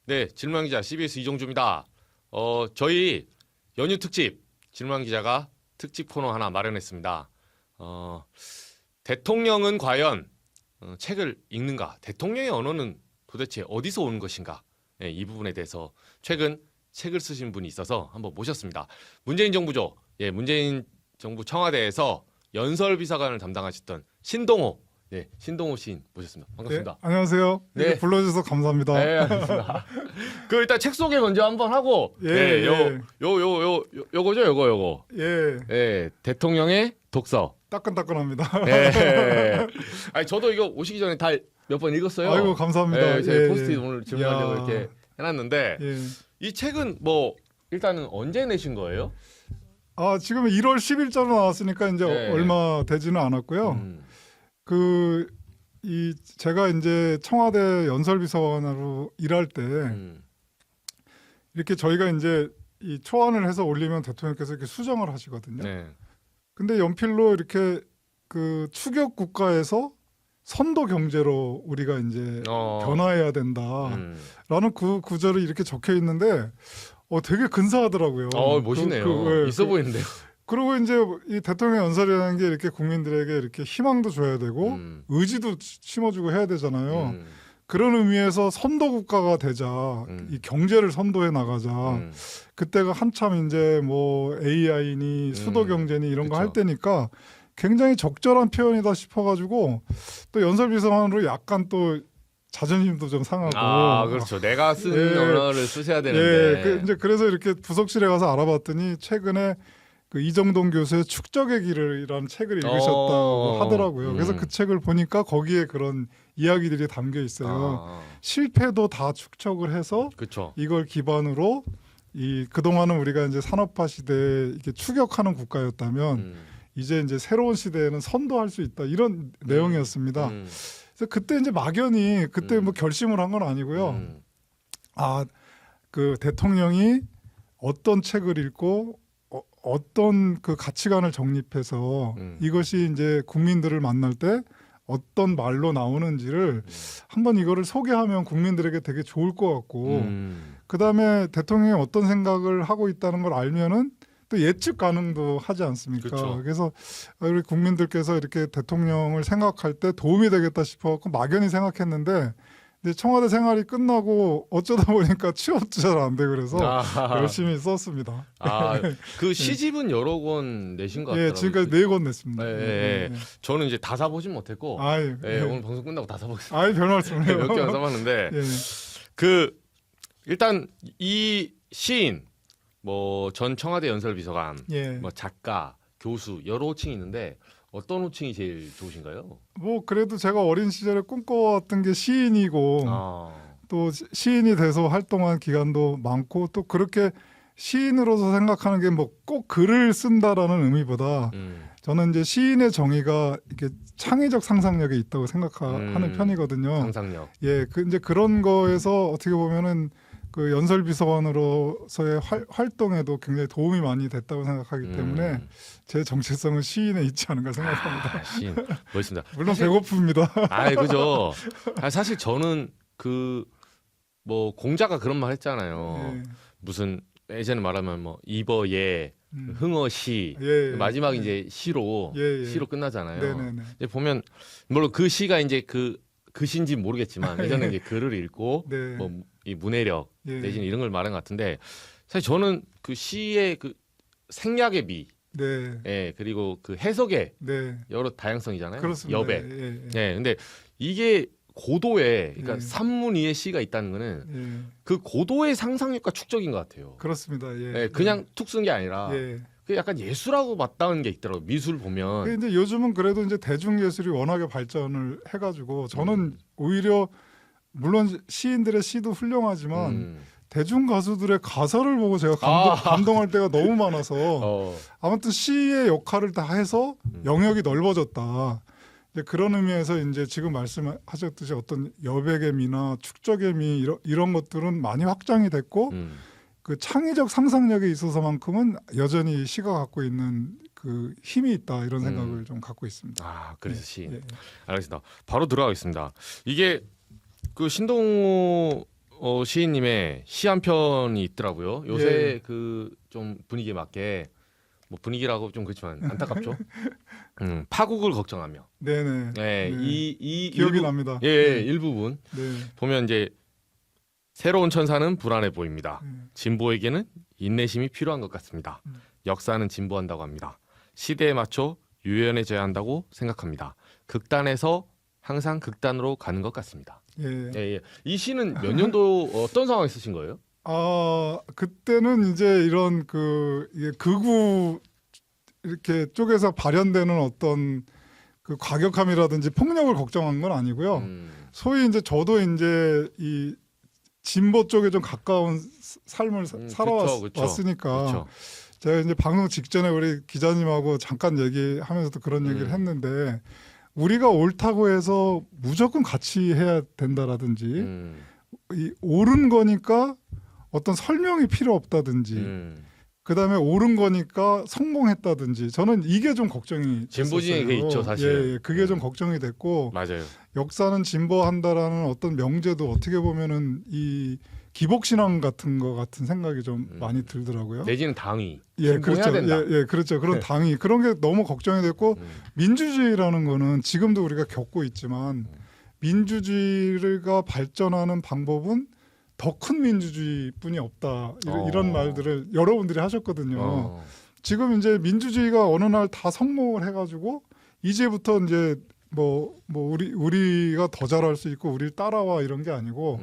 네, 질문기자 CBS 이종주입니다. 저희 연휴 특집 질문기자가 특집 코너 하나 마련했습니다. 대통령은 과연 책을 읽는가? 대통령의 언어는 도대체 어디서 오는 것인가? 네, 이 부분에 대해서 최근 책을 쓰신 분이 있어서 한번 모셨습니다. 문재인 정부죠. 예, 문재인 정부 청와대에서 연설비서관을 담당하셨던 신동호. 네, 신동호 시인 모셨습니다. 반갑습니다. 네, 안녕하세요. 네. 불러주셔서 감사합니다. 네, 알겠습니다. 그 일단 책 소개 먼저 한번 하고, 예, 요거죠, 요거. 예, 예, 대통령의 독서. 따끈따끈합니다. 예. 아니 저도 이거 오시기 전에 다 몇 번 읽었어요. 아이고 감사합니다. 예, 제 포스트잇 오늘 질문하려고 이야. 이렇게 해놨는데 예. 이 책은 뭐 일단은 언제 내신 거예요? 지금 1월 10일자로 나왔으니까 이제 네. 얼마 되지는 않았고요. 제가 이제 청와대 연설비서관으로 일할 때 이렇게 저희가 이제 이 초안을 해서 올리면 대통령께서 이렇게 수정을 하시거든요. 네. 근데 연필로 이렇게 그 추격 국가에서 선도 경제로 우리가 이제 변화해야 된다라는 그 구절이 이렇게 적혀 있는데 되게 근사하더라고요. 멋있네요. 있어 보이는데요. 그리고 이제 이 대통령 연설이라는 게 이렇게 국민들에게 이렇게 희망도 줘야 되고 의지도 심어주고 해야 되잖아요. 그런 의미에서 선도 국가가 되자, 이 경제를 선도해 나가자. 그때가 한참 이제 뭐 AI니 수도 경제니 이런 거 할 때니까 굉장히 적절한 표현이다 싶어가지고 또 연설비서관으로 약간 또 자존심도 좀 상하고. 그렇죠. 내가 쓴 언어를 쓰셔야 되는데. 이제 그래서 이렇게 부속실에 가서 알아봤더니 최근에 그 이정동 교수의 축적의 길을이라는 책을 읽으셨다고 하더라고요. 그래서 그 책을 보니까 거기에 그런 이야기들이 담겨 있어요. 실패도 다 축적을 해서 그쵸. 이걸 기반으로 그동안은 우리가 이제 산업화 시대에 이렇게 추격하는 국가였다면 이제 새로운 시대에는 선도할 수 있다 이런 내용이었습니다. 그래서 그때 이제 막연히 그때 뭐 결심을 한 건 아니고요. 그 대통령이 어떤 책을 읽고 어떤 그 가치관을 정립해서 이것이 이제 국민들을 만날 때 어떤 말로 나오는지를 한번 이거를 소개하면 국민들에게 되게 좋을 것 같고 그다음에 대통령이 어떤 생각을 하고 있다는 걸 알면은 또 예측 가능도 하지 않습니까? 그렇죠. 그래서 우리 국민들께서 이렇게 대통령을 생각할 때 도움이 되겠다 싶어서 막연히 생각했는데 근데 청와대 생활이 끝나고 어쩌다 보니까 취업도 잘 안 돼 그래서 열심히 썼습니다. 그 시집은 여러 권 내신 것 같더라고요. 예, 지금까지 4권 냈습니다. 저는 이제 다 사보진 못했고 오늘 방송 끝나고 다 사보겠습니다. 별 말씀을요. 몇 개만 써봤는데 그 일단 이 시인 뭐 전 청와대 연설비서관, 뭐 작가, 교수 여러 호칭이 있는데 어떤 호칭이 제일 좋으신가요? 뭐 그래도 제가 어린 시절에 꿈꿔왔던 게 시인이고 또 시인이 돼서 활동한 기간도 많고 또 그렇게 시인으로서 생각하는 게 뭐 꼭 글을 쓴다라는 의미보다 저는 이제 시인의 정의가 이렇게 창의적 상상력에 있다고 생각하는 편이거든요. 상상력. 예, 이제 그런 거에서 어떻게 보면은 그 연설비서관으로서의 활동에도 굉장히 도움이 많이 됐다고 생각하기 때문에 제 정체성은 시인에 있지 않은가 생각합니다. 시인 멋있습니다. 물론 배고픕니다. 그죠. 사실 저는 그 뭐 공자가 그런 말 했잖아요. 무슨 예전에 말하면 뭐 이버예, 흥어시 마지막 이제 시로 끝나잖아요. 이제 보면 물론 그 시가 이제 그 시인지 모르겠지만 예전에 이제 글을 읽고 뭐 이 문해력 내지는 이런 걸 말한 것 같은데 사실 저는 그 시의 그 생략의 미, 그리고 그 해석의 여러 다양성이잖아요. 그렇습니다. 여백. 근데 이게 고도의 그러니까 산문이의 시가 있다는 거는 그 고도의 상상력과 축적인 것 같아요. 그렇습니다. 그냥 툭 쓴 게 아니라 그 약간 예술하고 맞닿은 게 있더라고요. 미술 보면. 근데 요즘은 그래도 이제 대중 예술이 워낙에 발전을 해가지고 저는 오히려 물론 시인들의 시도 훌륭하지만 대중 가수들의 가사를 보고 제가 감동할 때가 너무 많아서 아무튼 시의 역할을 다 해서 영역이 넓어졌다. 이제 그런 의미에서 이제 지금 말씀하셨듯이 어떤 여백의 미나 축적의 미 이런 것들은 많이 확장이 됐고 그 창의적 상상력에 있어서만큼은 여전히 시가 갖고 있는 그 힘이 있다 이런 생각을 좀 갖고 있습니다. 그래서 시. 알겠습니다. 바로 들어가겠습니다. 이게 그 신동호 시인님의 시 한 편이 있더라고요. 요새 예. 그 좀 분위기에 맞게 뭐 분위기라고 좀 그렇지만 안타깝죠. 파국을 걱정하며. 네네. 네, 네. 이 기억이 일부, 납니다. 예, 네. 일부분 네. 보면 이제 새로운 천사는 불안해 보입니다. 네. 진보에게는 인내심이 필요한 것 같습니다. 역사는 진보한다고 합니다. 시대에 맞춰 유연해져야 한다고 생각합니다. 극단에서 항상 극단으로 가는 것 같습니다. 예. 예, 예. 이 시는 몇 년도 어떤 상황에 쓰신 거예요? 그때는 이제 이런 이게 극우 이렇게 쪽에서 발현되는 어떤 그 과격함이라든지 폭력을 걱정한 건 아니고요. 소위 이제 저도 이제 이 진보 쪽에 좀 가까운 삶을 살아왔으니까 그쵸. 제가 이제 방송 직전에 우리 기자님하고 잠깐 얘기하면서도 그런 얘기를 했는데 우리가 옳다고 해서 무조건 같이 해야 된다라든지 이 옳은 거니까 어떤 설명이 필요 없다든지 그다음에 옳은 거니까 성공했다든지 저는 이게 좀 걱정이 진보진에 그게 있죠 사실. 예, 그게 좀 걱정이 됐고 맞아요. 역사는 진보한다라는 어떤 명제도 어떻게 보면은 이 기복신앙 같은 거 같은 생각이 좀 많이 들더라고요. 내지는 당위. 예, 그렇죠. 된다. 예, 그렇죠. 그런 당위 그런 게 너무 걱정이 됐고 민주주의라는 거는 지금도 우리가 겪고 있지만 민주주의가 발전하는 방법은 더 큰 민주주의뿐이 없다 이런 말들을 여러분들이 하셨거든요. 지금 이제 민주주의가 어느 날 다 성공을 해가지고 이제부터 이제 뭐 우리가 더 잘할 수 있고 우리를 따라와 이런 게 아니고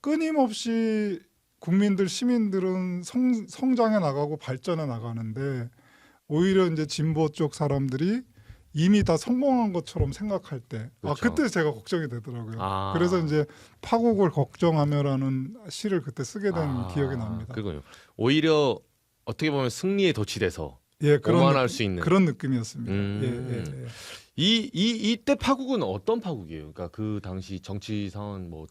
끊임없이 국민들 시민들은 성장해 나가고 발전해 나가는데 오히려 이제 진보 쪽 사람들이 이미 다 성공한 것처럼 생각할 때 그렇죠. 그때 제가 걱정이 되더라고요. 그래서 이제 파국을 걱정하며라는 시를 그때 쓰게 된 기억이 납니다. 그거요. 오히려 어떻게 보면 승리에 도취돼서 예, 오만할 수 있는 그런 느낌이었습니다. 예. 이때 파국은 어떤 파국이에요? 그러니까 그 당시 정치 상황 뭐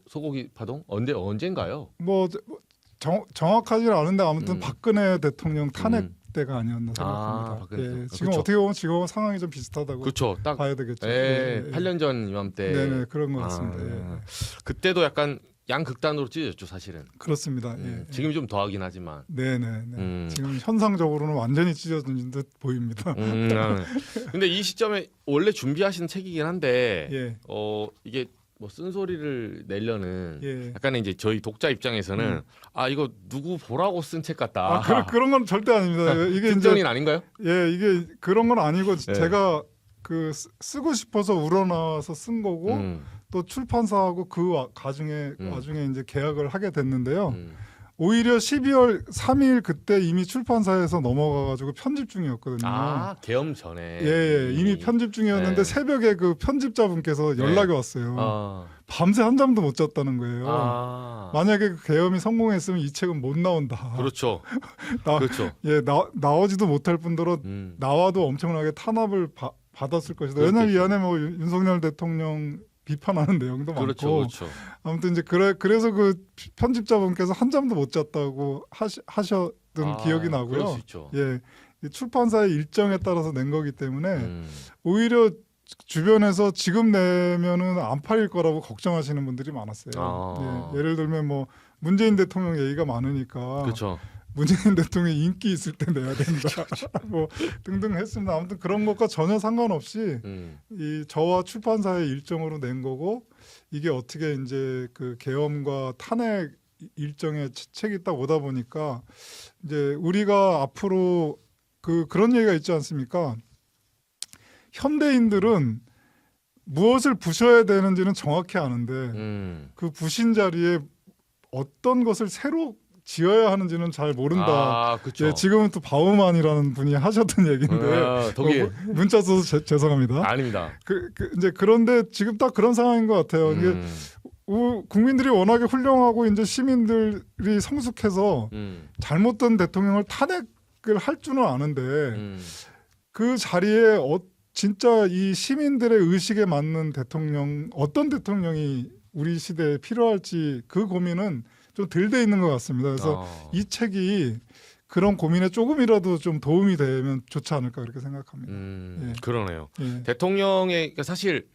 소고기 파동 언젠가요? 뭐 정확하지는 않은데 아무튼 박근혜 대통령 탄핵 때가 아니었나 생각합니다. 지금 그쵸. 어떻게 보면 지금 상황이 좀 비슷하다고 그렇죠. 딱 봐야 되겠죠. 8년 전 이맘때. 네네 그런 것 같습니다. 그때도 약간 양극단으로 찢어졌죠, 사실은. 그렇습니다. 지금 좀 더하긴 하지만. 네네. 지금 현상적으로는 완전히 찢어진 듯 보입니다. 근데 이 시점에 원래 준비하신 책이긴 한데 예. 이게 뭐 쓴소리를 내려는 예. 약간의 이제 저희 독자 입장에서는 이거 누구 보라고 쓴 책 같다. 그런 건 절대 아닙니다. 이게 특전인 아닌가요? 예, 이게 그런 건 아니고 제가 쓰고 싶어서 우러나와서 쓴 거고 또 출판사하고 그 와중에 이제 계약을 하게 됐는데요. 오히려 12월 3일 그때 이미 출판사에서 넘어가가지고 편집 중이었거든요. 계엄 전에. 예, 이미 편집 중이었는데 새벽에 그 편집자분께서 연락이 왔어요. 밤새 한잠도 못 잤다는 거예요. 만약에 그 계엄이 성공했으면 이 책은 못 나온다. 그렇죠. 그렇죠. 예, 나오지도 못할 뿐더러 나와도 엄청나게 탄압을 받았을 것이다. 왜냐하면 이 안에 뭐 윤석열 대통령 비판하는 내용도 많고. 그렇죠. 아무튼 이제 그래서 그 편집자분께서 한잠도 못 잤다고 하셨던 기억이 나고요. 그럴 수 있죠. 예, 이 일정에 따라서 낸 거기 때문에 오히려 주변에서 지금 내면은 안 팔릴 거라고 걱정하시는 분들이 많았어요. 예를 들면 뭐 문재인 대통령 얘기가 많으니까. 그렇죠. 문재인 대통령이 인기 있을 때 내야 된다. 뭐 등등 했습니다. 아무튼 그런 것과 전혀 상관없이 이 저와 출판사의 일정으로 낸 거고 이게 어떻게 이제 그 계엄과 탄핵 일정의 책이 딱 오다 보니까 이제 우리가 앞으로 그런 얘기가 있지 않습니까? 현대인들은 무엇을 부셔야 되는지는 정확히 아는데 그 부신 자리에 어떤 것을 새로 지어야 하는지는 잘 모른다. 그렇죠. 예, 지금은 또 바우만이라는 분이 하셨던 얘기인데 독일 문자 써서 죄송합니다. 아닙니다. 이제 그런데 지금 딱 그런 상황인 것 같아요. 이게 국민들이 워낙에 훌륭하고 이제 시민들이 성숙해서 잘못된 대통령을 탄핵을 할 줄은 아는데 그 자리에 진짜 이 시민들의 의식에 맞는 대통령 어떤 대통령이 우리 시대에 필요할지 그 고민은 좀 덜 돼 있는 것 같습니다. 그래서 이 책이 그런 고민에 조금이라도 좀 도움이 되면 좋지 않을까 그렇게 생각합니다. 그러네요. 예. 대통령의 그러니까 사실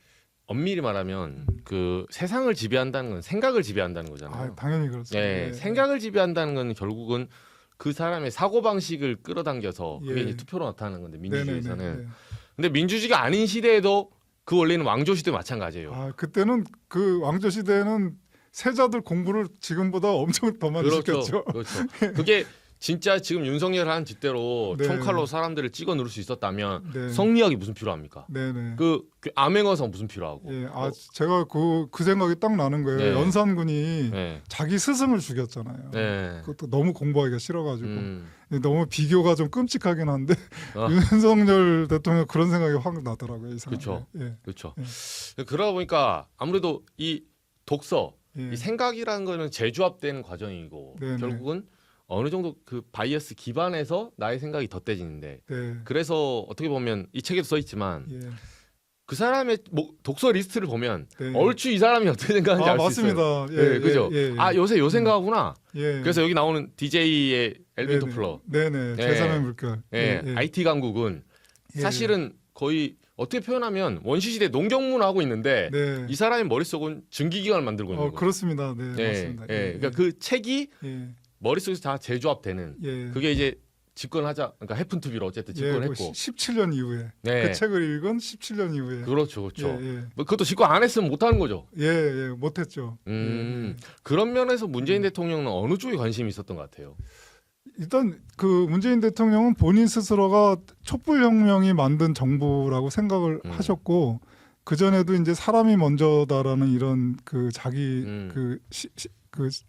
엄밀히 말하면 그 세상을 지배한다는 건 생각을 지배한다는 거잖아요. 아, 당연히 그렇죠. 예, 생각을 지배한다는 건 결국은 그 사람의 사고 방식을 끌어당겨서 그게 이제 투표로 나타나는 건데 민주주의에서는. 네네네. 근데 민주주의가 아닌 시대에도 그 원리는 왕조 시대 마찬가지예요. 아, 그때는 그 왕조 시대에는 세자들 공부를 지금보다 엄청 더 많이 시켰죠. 그렇죠. 그게 진짜 지금 윤석열 하는 짓대로 네. 총칼로 사람들을 찍어 누를 수 있었다면 네. 성리학이 무슨 필요합니까? 네네. 그 암행어사 무슨 필요하고? 예, 제가 그 생각이 딱 나는 거예요. 네. 연산군이 네. 자기 스승을 죽였잖아요. 네. 그것도 너무 공부하기가 싫어가지고 음. 너무 비교가 좀 끔찍하긴 한데 아. 윤석열 대통령 그런 생각이 확 나더라고요. 그렇죠. 예. 그렇죠. 그러다 보니까 아무래도 이 독서, 예. 이 생각이라는 거는 재조합되는 과정이고 네네. 결국은 어느 정도 그 바이어스 기반에서 나의 생각이 덧대지는데 네. 그래서 어떻게 보면 이 책에도 써 있지만 예. 그 사람의 독서 리스트를 보면 네. 얼추 이 사람이 어떻게 생각하는지 알 수 있어요. 맞습니다. 예, 네, 그죠? 예. 아 요새 요 생각하구나. 예. 그래서 여기 나오는 DJ의 엘빈 토플러, 네네. 제3의 물결. 예, IT 강국은 예. 사실은 거의 어떻게 표현하면 원시 시대 농경문을 하고 있는데 네. 이 사람의 머릿속은 증기기관을 만들고 있는 거예요. 그렇습니다. 네, 예, 맞습니다. 예. 그러니까 그 책이 예. 머릿속에서 다 재조합되는 예. 그게 이제 집권하자 그러니까 해픈투비로 어쨌든 집권했고 17년 이후에 네. 그 책을 읽은 17년 이후에 그렇죠. 예. 뭐 그것도 집권 안 했으면 못 하는 거죠. 예, 못했죠. 그런 면에서 문재인 대통령은 어느 쪽에 관심이 있었던 것 같아요. 일단 그 문재인 대통령은 본인 스스로가 촛불혁명이 만든 정부라고 생각을 하셨고 그 전에도 이제 사람이 먼저다라는 이런 그 자기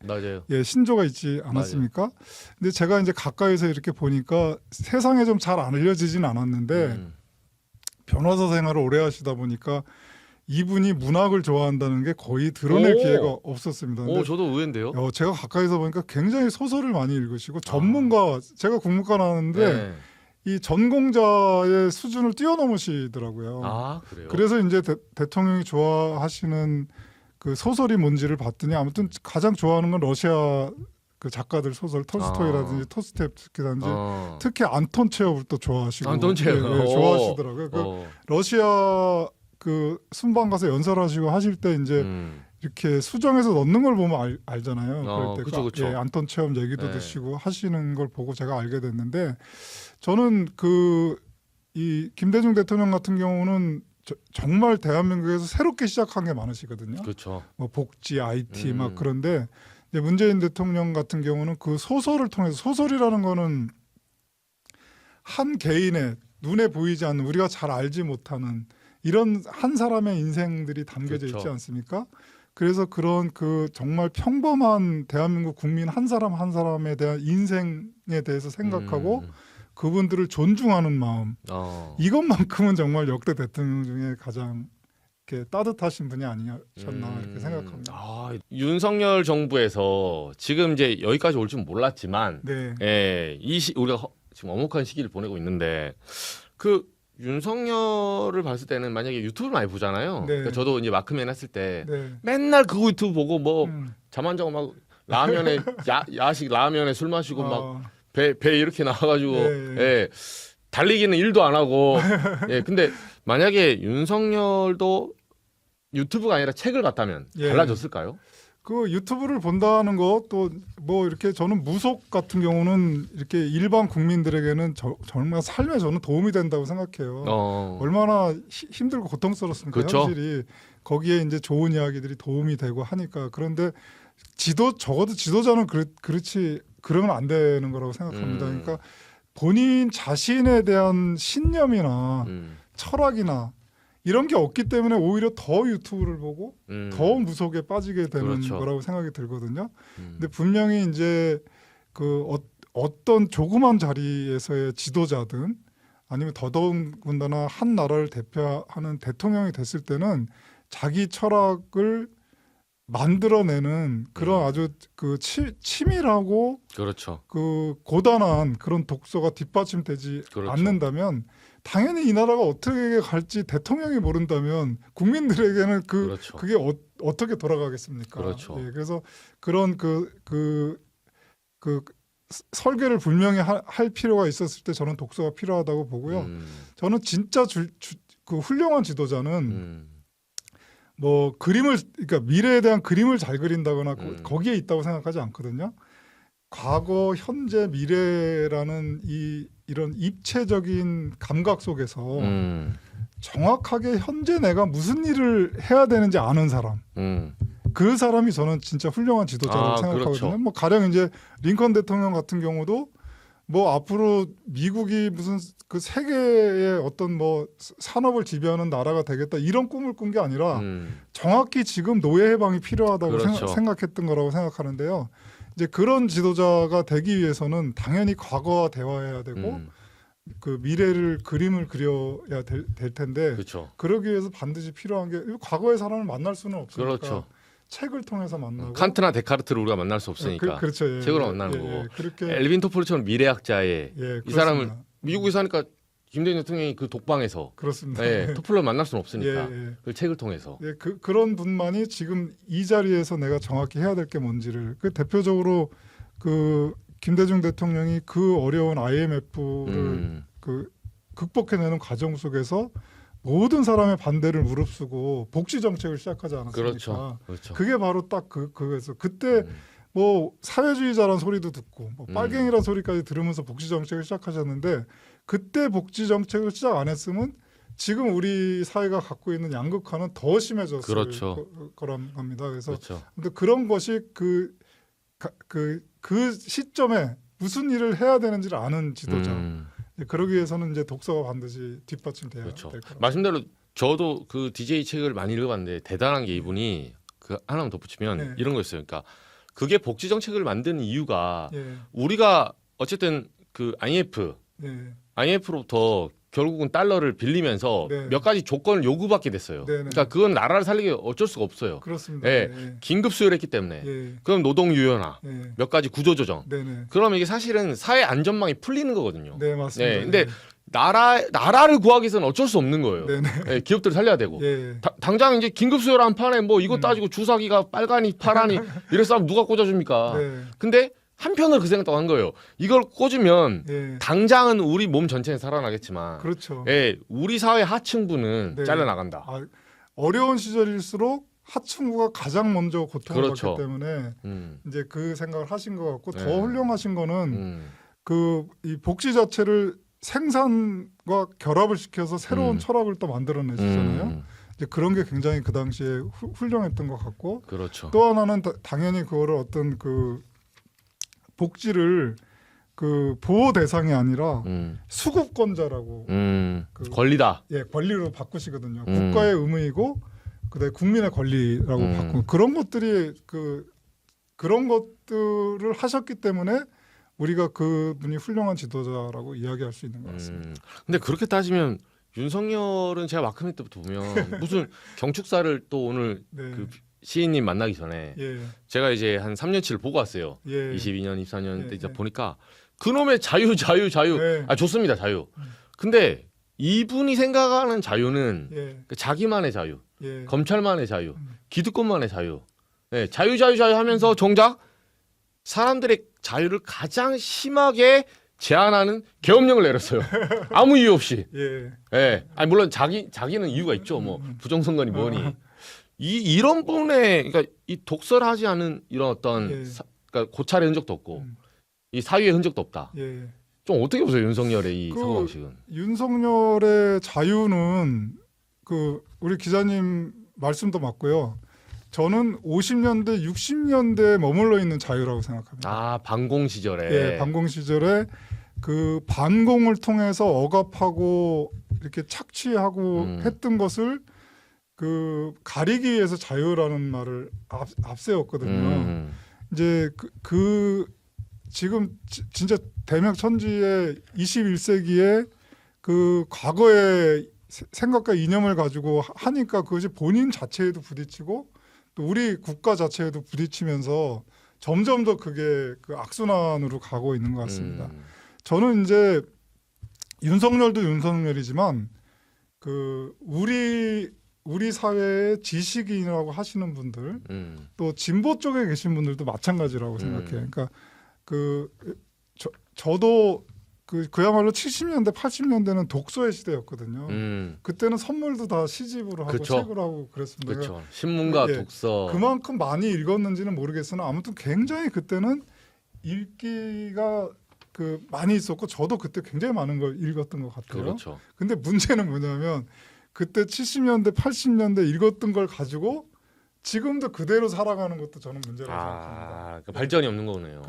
맞아요. 예, 신조가 있지 않았습니까? 근데 제가 이제 가까이서 이렇게 보니까 세상에 좀 잘 안 알려지진 않았는데 변호사 생활을 오래 하시다 보니까 이분이 문학을 좋아한다는 게 거의 드러낼 기회가 없었습니다. 근데 저도 의외인데요. 제가 가까이서 보니까 굉장히 소설을 많이 읽으시고 전문가, 제가 국문과 나왔는데 네. 이 전공자의 수준을 뛰어넘으시더라고요. 아 그래요? 그래서 이제 대통령이 좋아하시는 그 소설이 뭔지를 봤더니 아무튼 가장 좋아하는 건 러시아 그 작가들 소설 톨스토이라든지 토스토옙스키라든지 특히 안톤 체홉을 또 좋아하시고 안톤 체홉 좋아하시더라고요. 그 러시아 그 순방 가서 연설하시고 하실 때 이제 이렇게 수정해서 넣는 걸 보면 알잖아요. 그럴 때 그쵸. 예, 안톤 체홉 얘기도 네. 드시고 하시는 걸 보고 제가 알게 됐는데 저는 이 김대중 대통령 같은 경우는 정말 대한민국에서 새롭게 시작한 게 많으시거든요. 그렇죠. 뭐 복지, IT 막 그런데 이제 문재인 대통령 같은 경우는 그 소설을 통해서 소설이라는 거는 한 개인의 눈에 보이지 않는 우리가 잘 알지 못하는 이런 한 사람의 인생들이 담겨져 그렇죠. 있지 않습니까? 그래서 그런 그 정말 평범한 대한민국 국민 한 사람 한 사람에 대한 인생에 대해서 생각하고 그분들을 존중하는 마음 이것만큼은 정말 역대 대통령 중에 가장 이렇게 따뜻하신 분이 아니셨나 이렇게 생각합니다. 윤석열 정부에서 지금 이제 여기까지 올 줄 몰랐지만 네. 예, 우리가 지금 엄혹한 시기를 보내고 있는데 그 윤석열을 봤을 때는 만약에 유튜브를 많이 보잖아요. 네. 그러니까 저도 이제 마크맨 했을 때 네. 맨날 그거 유튜브 보고 뭐 잠 안 자고 막 라면에 야식 라면에 술 마시고 막 배 이렇게 나와가지고 네. 예, 달리기는 일도 안 하고 예, 근데 만약에 윤석열도 유튜브가 아니라 책을 봤다면 예. 달라졌을까요? 그 유튜브를 본다는 거 또 뭐 이렇게 저는 무속 같은 경우는 이렇게 일반 국민들에게는 정말 삶에 저는 도움이 된다고 생각해요. 얼마나 힘들고 고통스럽습니까? 그쵸? 현실이 거기에 이제 좋은 이야기들이 도움이 되고 하니까 그런데 적어도 지도자는 그렇지 그러면 안 되는 거라고 생각합니다. 그러니까 본인 자신에 대한 신념이나 철학이나 이런 게 없기 때문에 오히려 더 유튜브를 보고 더 무속에 빠지게 되는 그렇죠. 거라고 생각이 들거든요. 근데 분명히 이제 그 어떤 조그만 자리에서의 지도자든 아니면 더더군다나 한 나라를 대표하는 대통령이 됐을 때는 자기 철학을 만들어내는 그런 아주 그 치밀하고 그렇죠. 그 고단한 그런 독서가 뒷받침되지 그렇죠. 않는다면 당연히 이 나라가 어떻게 갈지 대통령이 모른다면 국민들에게는 그렇죠. 그게 어떻게 돌아가겠습니까? 그렇죠. 예, 그래서 그런 그 설계를 분명히 할 필요가 있었을 때 저는 독서가 필요하다고 보고요. 저는 진짜 그 훌륭한 지도자는 뭐 그림을 그러니까 미래에 대한 그림을 잘 그린다거나 거기에 있다고 생각하지 않거든요. 과거, 현재, 미래라는 이런 입체적인 감각 속에서 정확하게 현재 내가 무슨 일을 해야 되는지 아는 사람. 그 사람이 저는 진짜 훌륭한 지도자라고 생각하거든요. 그렇죠. 뭐 가령 이제 링컨 대통령 같은 경우도 뭐 앞으로 미국이 무슨 그 세계의 어떤 뭐 산업을 지배하는 나라가 되겠다 이런 꿈을 꾼 게 아니라 정확히 지금 노예 해방이 필요하다고 그렇죠. 생각했던 거라고 생각하는데요. 이제 그런 지도자가 되기 위해서는 당연히 과거와 대화해야 되고 그 미래를 그림을 그려야 될 텐데 그렇죠. 그러기 위해서 반드시 필요한 게 과거의 사람을 만날 수는 없으니까 그렇죠. 책을 통해서 만나고 칸트나 데카르트를 우리가 만날 수 없으니까 그렇죠. 예, 책으로 예, 만나는 예, 거고 예, 그렇게 엘빈 토플처럼 미래학자의 예, 이 사람을 그렇습니다. 미국에 사니까 김대중 대통령이 그 독방에서 그렇습니다. 예, 토플러 만날 수는 없으니까 예, 예. 그 책을 통해서 예, 그런 분만이 지금 이 자리에서 내가 정확히 해야 될 게 뭔지를 그 대표적으로 그 김대중 대통령이 그 어려운 IMF를 그 극복해내는 과정 속에서 모든 사람의 반대를 무릅쓰고 복지 정책을 시작하지 않았습니까? 그렇죠. 그렇죠. 그게 바로 딱 그거에서 그때 뭐 사회주의자란 소리도 듣고 뭐 빨갱이란 소리까지 들으면서 복지 정책을 시작하셨는데 그때 복지 정책을 시작 안 했으면 지금 우리 사회가 갖고 있는 양극화는 더 심해졌을 그렇죠. 거란 겁니다. 그래서 그렇죠. 근데 그런 것이 그 시점에 무슨 일을 해야 되는지를 아는 지도자. 그러기 위해서는 이제 독서가 반드시 뒷받침돼야 그렇죠. 될 거라고. 말씀대로 저도 그 DJ 책을 많이 읽어봤는데 대단한 게 이분이 그 하나만 덧붙이면 네. 이런 거였어요. 그러니까 그게 복지 정책을 만드는 이유가 예, 우리가 어쨌든 그 예, IMF로부터 결국은 달러를 빌리면서 네. 몇 가지 조건을 요구받게 됐어요. 네, 네. 그러니까 그건 나라를 살리기 어쩔 수가 없어요. 그렇습니다. 예. 예, 긴급 수혈했기 때문에. 예, 그럼 노동 유연화, 예, 몇 가지 구조 조정. 네, 네, 그러면 이게 사실은 사회 안전망이 풀리는 거거든요. 네, 맞습니다. 네, 근데 나라를 구하기 위해서는 어쩔 수 없는 거예요. 네, 네, 예, 기업들을 살려야 되고. 예, 당장 이제 긴급 수혈 한 판에 뭐 이거 따지고 주사기가 빨가니 파라니 이래서 하면 누가 꽂아줍니까? 네, 근데 한편으로 그 생각도 한 거예요. 이걸 꽂으면 예, 당장은 우리 몸 전체는 살아나겠지만 그렇죠. 예, 우리 사회 하층부는 네. 잘려나간다. 아, 어려운 시절일수록 하층부가 가장 먼저 고통을 그렇죠. 받기 때문에 음, 이제 그 생각을 하신 것 같고 네. 더 훌륭하신 거는 음, 그 이 복지 자체를 생산과 결합을 시켜서 새로운 철학을 또 만들어내시잖아요. 이제 그런 게 굉장히 그 당시에 훌륭했던 것 같고 그렇죠. 또 하나는 당연히 그거를 어떤 그 복지를 그 보호 대상이 아니라 수급권자라고 그 권리다. 예 권리로 바꾸시거든요. 국가의 의무이고 그다음에 국민의 권리라고 바꾸고 그런 것들이 그런 것들을 하셨기 때문에 우리가 그분이 훌륭한 지도자라고 이야기할 수 있는 것 같습니다. 근데 그렇게 따지면 윤석열은 제가 마크맨 때부터 보면 무슨 경축사를 또 오늘 네. 그 시인님 만나기 전에 예, 제가 이제 한 3년치를 보고 왔어요. 예, 22년, 24년 예, 때 이제 예. 보니까 그놈의 자유. 네. 아 좋습니다 자유. 근데 이분이 생각하는 자유는 예, 그 자기만의 자유, 예, 검찰만의 자유, 기득권만의 자유. 네, 자유 하면서 정작 사람들의 자유를 가장 심하게 제한하는 계엄령을 내렸어요. 아무 이유 없이. 예, 예. 아니 물론 자기는 이유가 있죠. 뭐 부정선거니 뭐니. 이런 분의 그러니까 이 독설하지 않은 이런 어떤 예. 그러니까 고찰의 흔적도 없고 이 사유의 흔적도 없다. 예. 좀 어떻게 보세요 윤석열의 이 그 사고방식은? 윤석열의 자유는 그 우리 기자님 말씀도 맞고요. 저는 50년대, 60년대에 머물러 있는 자유라고 생각합니다. 아 반공 시절에. 예, 반공 시절에 그 반공을 통해서 억압하고 이렇게 착취하고 했던 것을 그 가리기 위해서 자유라는 말을 앞세웠거든요. 이제 지금 진짜 대명천지의 21세기에 그 과거의 생각과 이념을 가지고 하니까 그것이 본인 자체에도 부딪히고 또 우리 국가 자체에도 부딪히면서 점점 더 그게 그 악순환으로 가고 있는 것 같습니다. 저는 이제 윤석열도 윤석열이지만 그 우리 사회의 지식인이라고 하시는 분들 또 진보 쪽에 계신 분들도 마찬가지라고 생각해요. 그러니까 저도 그야말로 70년대 80년대는 독서의 시대였거든요. 음. 그때는 선물도 다 시집으로 하고 그쵸. 책으로 하고 그랬습니다. 그렇죠. 신문과 예, 독서. 그만큼 많이 읽었는지는 모르겠으나 아무튼 굉장히 그때는 읽기가 많이 있었고 저도 그때 굉장히 많은 걸 읽었던 것 같아요. 그렇죠. 근데 문제는 뭐냐면 그때 70년대 80년대 읽었던 걸 가지고 지금도 그대로 살아가는 것도 저는 문제라고 생각합니다. 그 발전이 없는 거네요.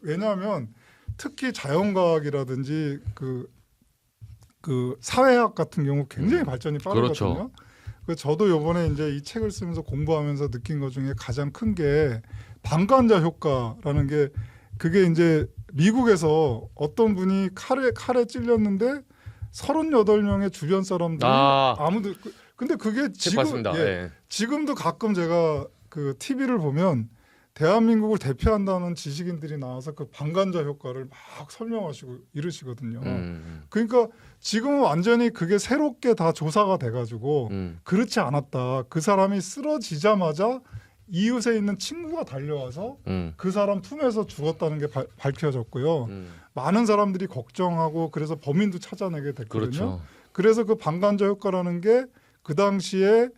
왜냐하면 특히 자연과학이라든지 그 사회학 같은 경우 굉장히 발전이 빠르거든요. 그렇죠. 저도 요번에 이제 이 책을 쓰면서 공부하면서 느낀 것 중에 가장 큰 게 방관자 효과라는 게 그게 이제 미국에서 어떤 분이 칼에 찔렸는데 38명의 주변 사람들이 아무도 근데 그게 지금도 가끔 제가 그 TV를 보면 대한민국을 대표한다는 지식인들이 나와서 그 방관자 효과를 막 설명하시고 이러시거든요. 그러니까 지금은 완전히 그게 새롭게 다 조사가 돼가지고 그렇지 않았다. 그 사람이 쓰러지자마자 이웃에 있는 친구가 달려와서 그 사람 품에서 죽었다는 게 밝혀졌고요. 많은 사람들이 걱정하고 그래서 범인도 찾아내게 됐거든요. 그렇죠. 그래서 그 방관자 효과라는 게 그 당시에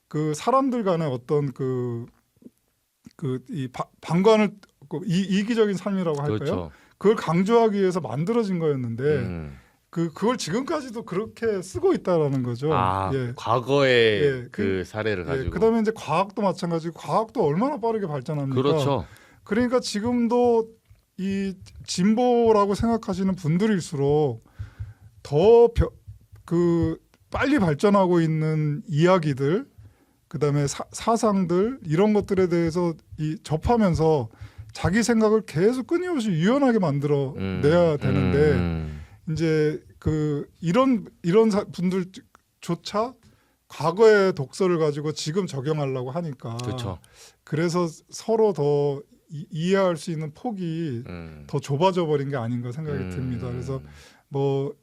그 사람들 간의 어떤 이 방관을 이기적인 삶이라고 할까요? 그렇죠. 그걸 강조하기 위해서 만들어진 거였는데 그걸 지금까지도 그렇게 쓰고 있다라는 거죠. 과거의 그 사례를 가지고. 그다음에 이제 과학도 마찬가지고 과학도 얼마나 빠르게 발전합니까? 그렇죠. 그러니까 지금도 이 진보라고 생각하시는 분들일수록 더 빨리 발전하고 있는 이야기들, 그다음에 사상들 이런 것들에 대해서 접하면서 자기 생각을 계속 끊임없이 유연하게 만들어 내야 되는데 이제 이런 분들조차 과거의 독서를 가지고 지금 적용하려고 하니까 그렇죠. 그래서 서로 더 이해할 수 있는 폭이 더 좁아져 버린 게 아닌가 생각이 듭니다. 그래서 뭐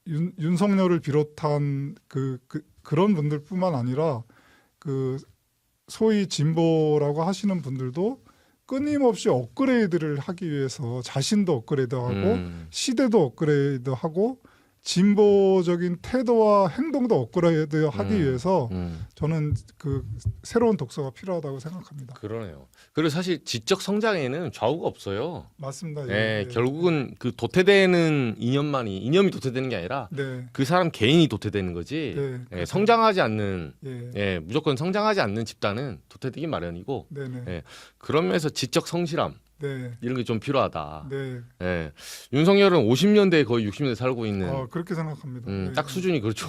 윤석열을 비롯한 그런 분들뿐만 아니라 소위 진보라고 하시는 분들도 끊임없이 업그레이드를 하기 위해서 자신도 업그레이드하고 시대도 업그레이드하고 진보적인 태도와 행동도 업그레이드하기 위해서 저는 새로운 독서가 필요하다고 생각합니다. 그러네요. 그리고 사실 지적 성장에는 좌우가 없어요. 맞습니다. 결국은 그 도태되는 이념이 도태되는 게 아니라 그 사람 개인이 도태되는 거지. 성장하지 않는 무조건 성장하지 않는 집단은 도태되기 마련이고. 그런 면에서 지적 성실함. 이런 게 좀 필요하다. 윤석열은 50년대 거의 60년대 살고 있는. 그렇게 생각합니다. 딱 수준이 그렇죠.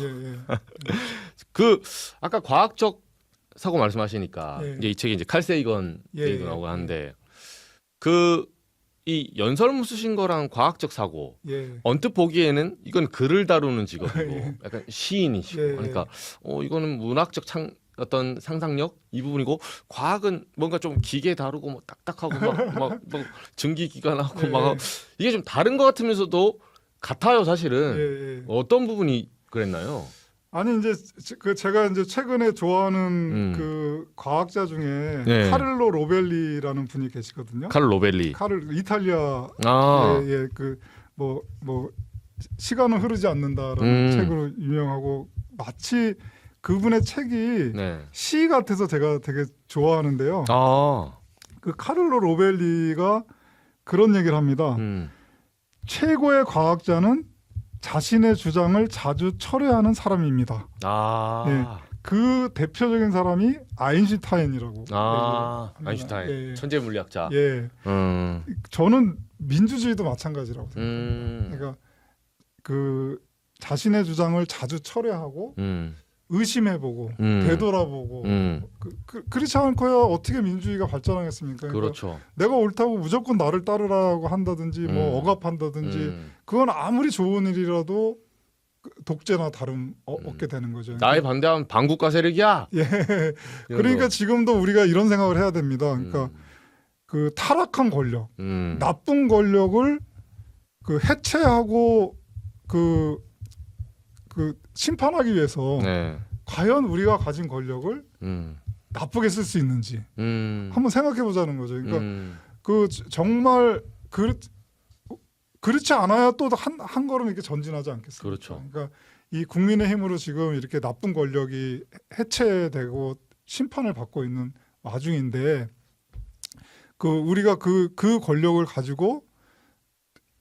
아까 과학적 사고 말씀하시니까 이제 이 책에 이제 칼 세이건 얘기도 나오고 하는데 이 연설문 쓰신 거랑 과학적 사고 언뜻 보기에는 이건 글을 다루는 직업이고 약간 시인이시고 그러니까 이거는 문학적 어떤 상상력 이 부분이고 과학은 뭔가 좀 기계 다루고 뭐 딱딱하고 막 증기기관하고 막 이게 좀 다른 것 같으면서도 같아요 사실은. 어떤 부분이 그랬나요? 아니 이제 제가 이제 최근에 좋아하는 그 과학자 중에 카를로 로벨리라는 분이 계시거든요. 카를로 로벨리. 이탈리아 시간은 흐르지 않는다라는 책으로 유명하고 마치 그분의 책이 시 같아서 제가 되게 좋아하는데요. 그 카를로 로벨리가 그런 얘기를 합니다. 최고의 과학자는 자신의 주장을 자주 철회하는 사람입니다. 그 대표적인 사람이 아인슈타인이라고. 아인슈타인 천재 물리학자. 저는 민주주의도 마찬가지라고 생각합니다. 그러니까 자신의 주장을 자주 철회하고 의심해보고 되돌아보고 그렇지 않고야 어떻게 민주주의가 발전하겠습니까? 그렇죠. 내가 옳다고 무조건 나를 따르라고 한다든지 뭐 억압한다든지 그건 아무리 좋은 일이라도 독재나 다름 없게 되는 거죠. 나에 반대하면 반국가 세력이야. 그러니까 지금도 우리가 이런 생각을 해야 됩니다. 그러니까 그 타락한 권력, 나쁜 권력을 해체하고 심판하기 위해서 과연 우리가 가진 권력을 나쁘게 쓸 수 있는지 한번 생각해 보자는 거죠. 그러니까 정말 그렇지 않아야 또 한 걸음 이렇게 전진하지 않겠습니까? 그렇죠. 그러니까 이 국민의힘으로 지금 이렇게 나쁜 권력이 해체되고 심판을 받고 있는 와중인데 그 우리가 그 권력을 가지고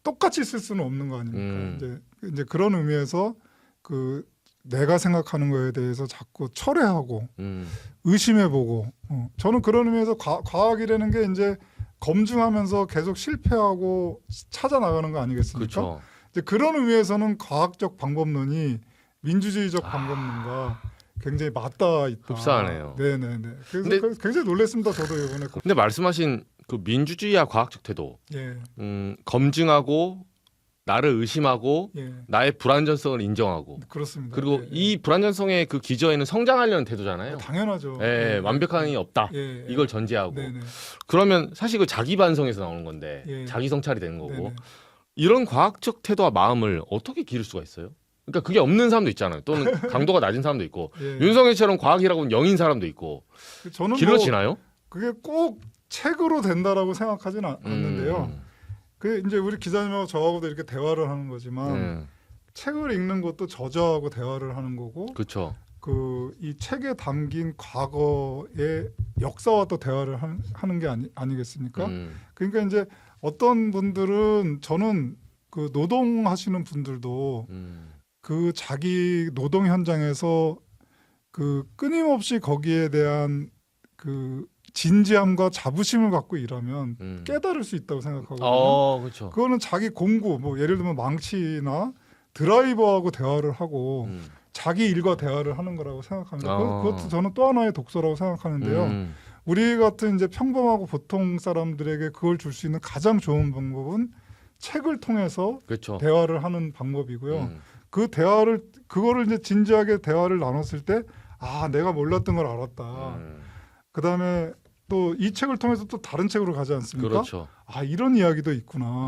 똑같이 쓸 수는 없는 거 아닙니까? 이제 그런 의미에서 그 내가 생각하는 거에 대해서 자꾸 철회하고 의심해보고 저는 그런 의미에서 과학이라는 게 이제 검증하면서 계속 실패하고 찾아 나가는 거 아니겠습니까? 그렇죠. 이제 그런 의미에서는 과학적 방법론이 민주주의적 방법론과 굉장히 맞닿아 있다. 흡사하네요. 네네네. 그래서 굉장히 놀랐습니다. 저도 이번에. 근데 말씀하신 그 민주주의와 과학적 태도, 예. 검증하고 나를 의심하고 예. 나의 불완전성을 인정하고 그렇습니다. 그리고 예. 이 불완전성의 그 기저에는 성장하려는 태도잖아요. 당연하죠. 예, 완벽함이 없다. 예. 이걸 전제하고 네네. 그러면 사실 그 자기 반성에서 나오는 건데 예. 자기 성찰이 되는 거고 네네. 이런 과학적 태도와 마음을 어떻게 기를 수가 있어요? 그러니까 그게 없는 사람도 있잖아요. 또는 강도가 낮은 사람도 있고 예. 윤석열처럼 과학이라고는 0인 사람도 있고 저는 길러지나요? 그게 꼭 책으로 된다라고 생각하지는 않는데요. 그 이제 우리 기자님하고 저하고도 이렇게 대화를 하는 거지만 책을 읽는 것도 저자하고 대화를 하는 거고 그렇죠. 그 이 책에 담긴 과거의 역사와 또 대화를 하는 게 아니겠습니까? 그러니까 이제 어떤 분들은 저는 그 노동하시는 분들도 그 자기 노동 현장에서 그 끊임없이 거기에 대한 그 진지함과 자부심을 갖고 일하면 깨달을 수 있다고 생각하거든요. 그렇죠. 그거는 자기 공구, 뭐 예를 들면 망치나 드라이버하고 대화를 하고 자기 일과 대화를 하는 거라고 생각합니다. 그것도 저는 또 하나의 독서라고 생각하는데요. 우리 같은 이제 평범하고 보통 사람들에게 그걸 줄 수 있는 가장 좋은 방법은 책을 통해서 그렇죠. 대화를 하는 방법이고요. 그거를 이제 진지하게 대화를 나눴을 때, 아, 내가 몰랐던 걸 알았다. 그 다음에 또 이 책을 통해서 또 다른 책으로 가지 않습니까? 그렇죠. 아, 이런 이야기도 있구나.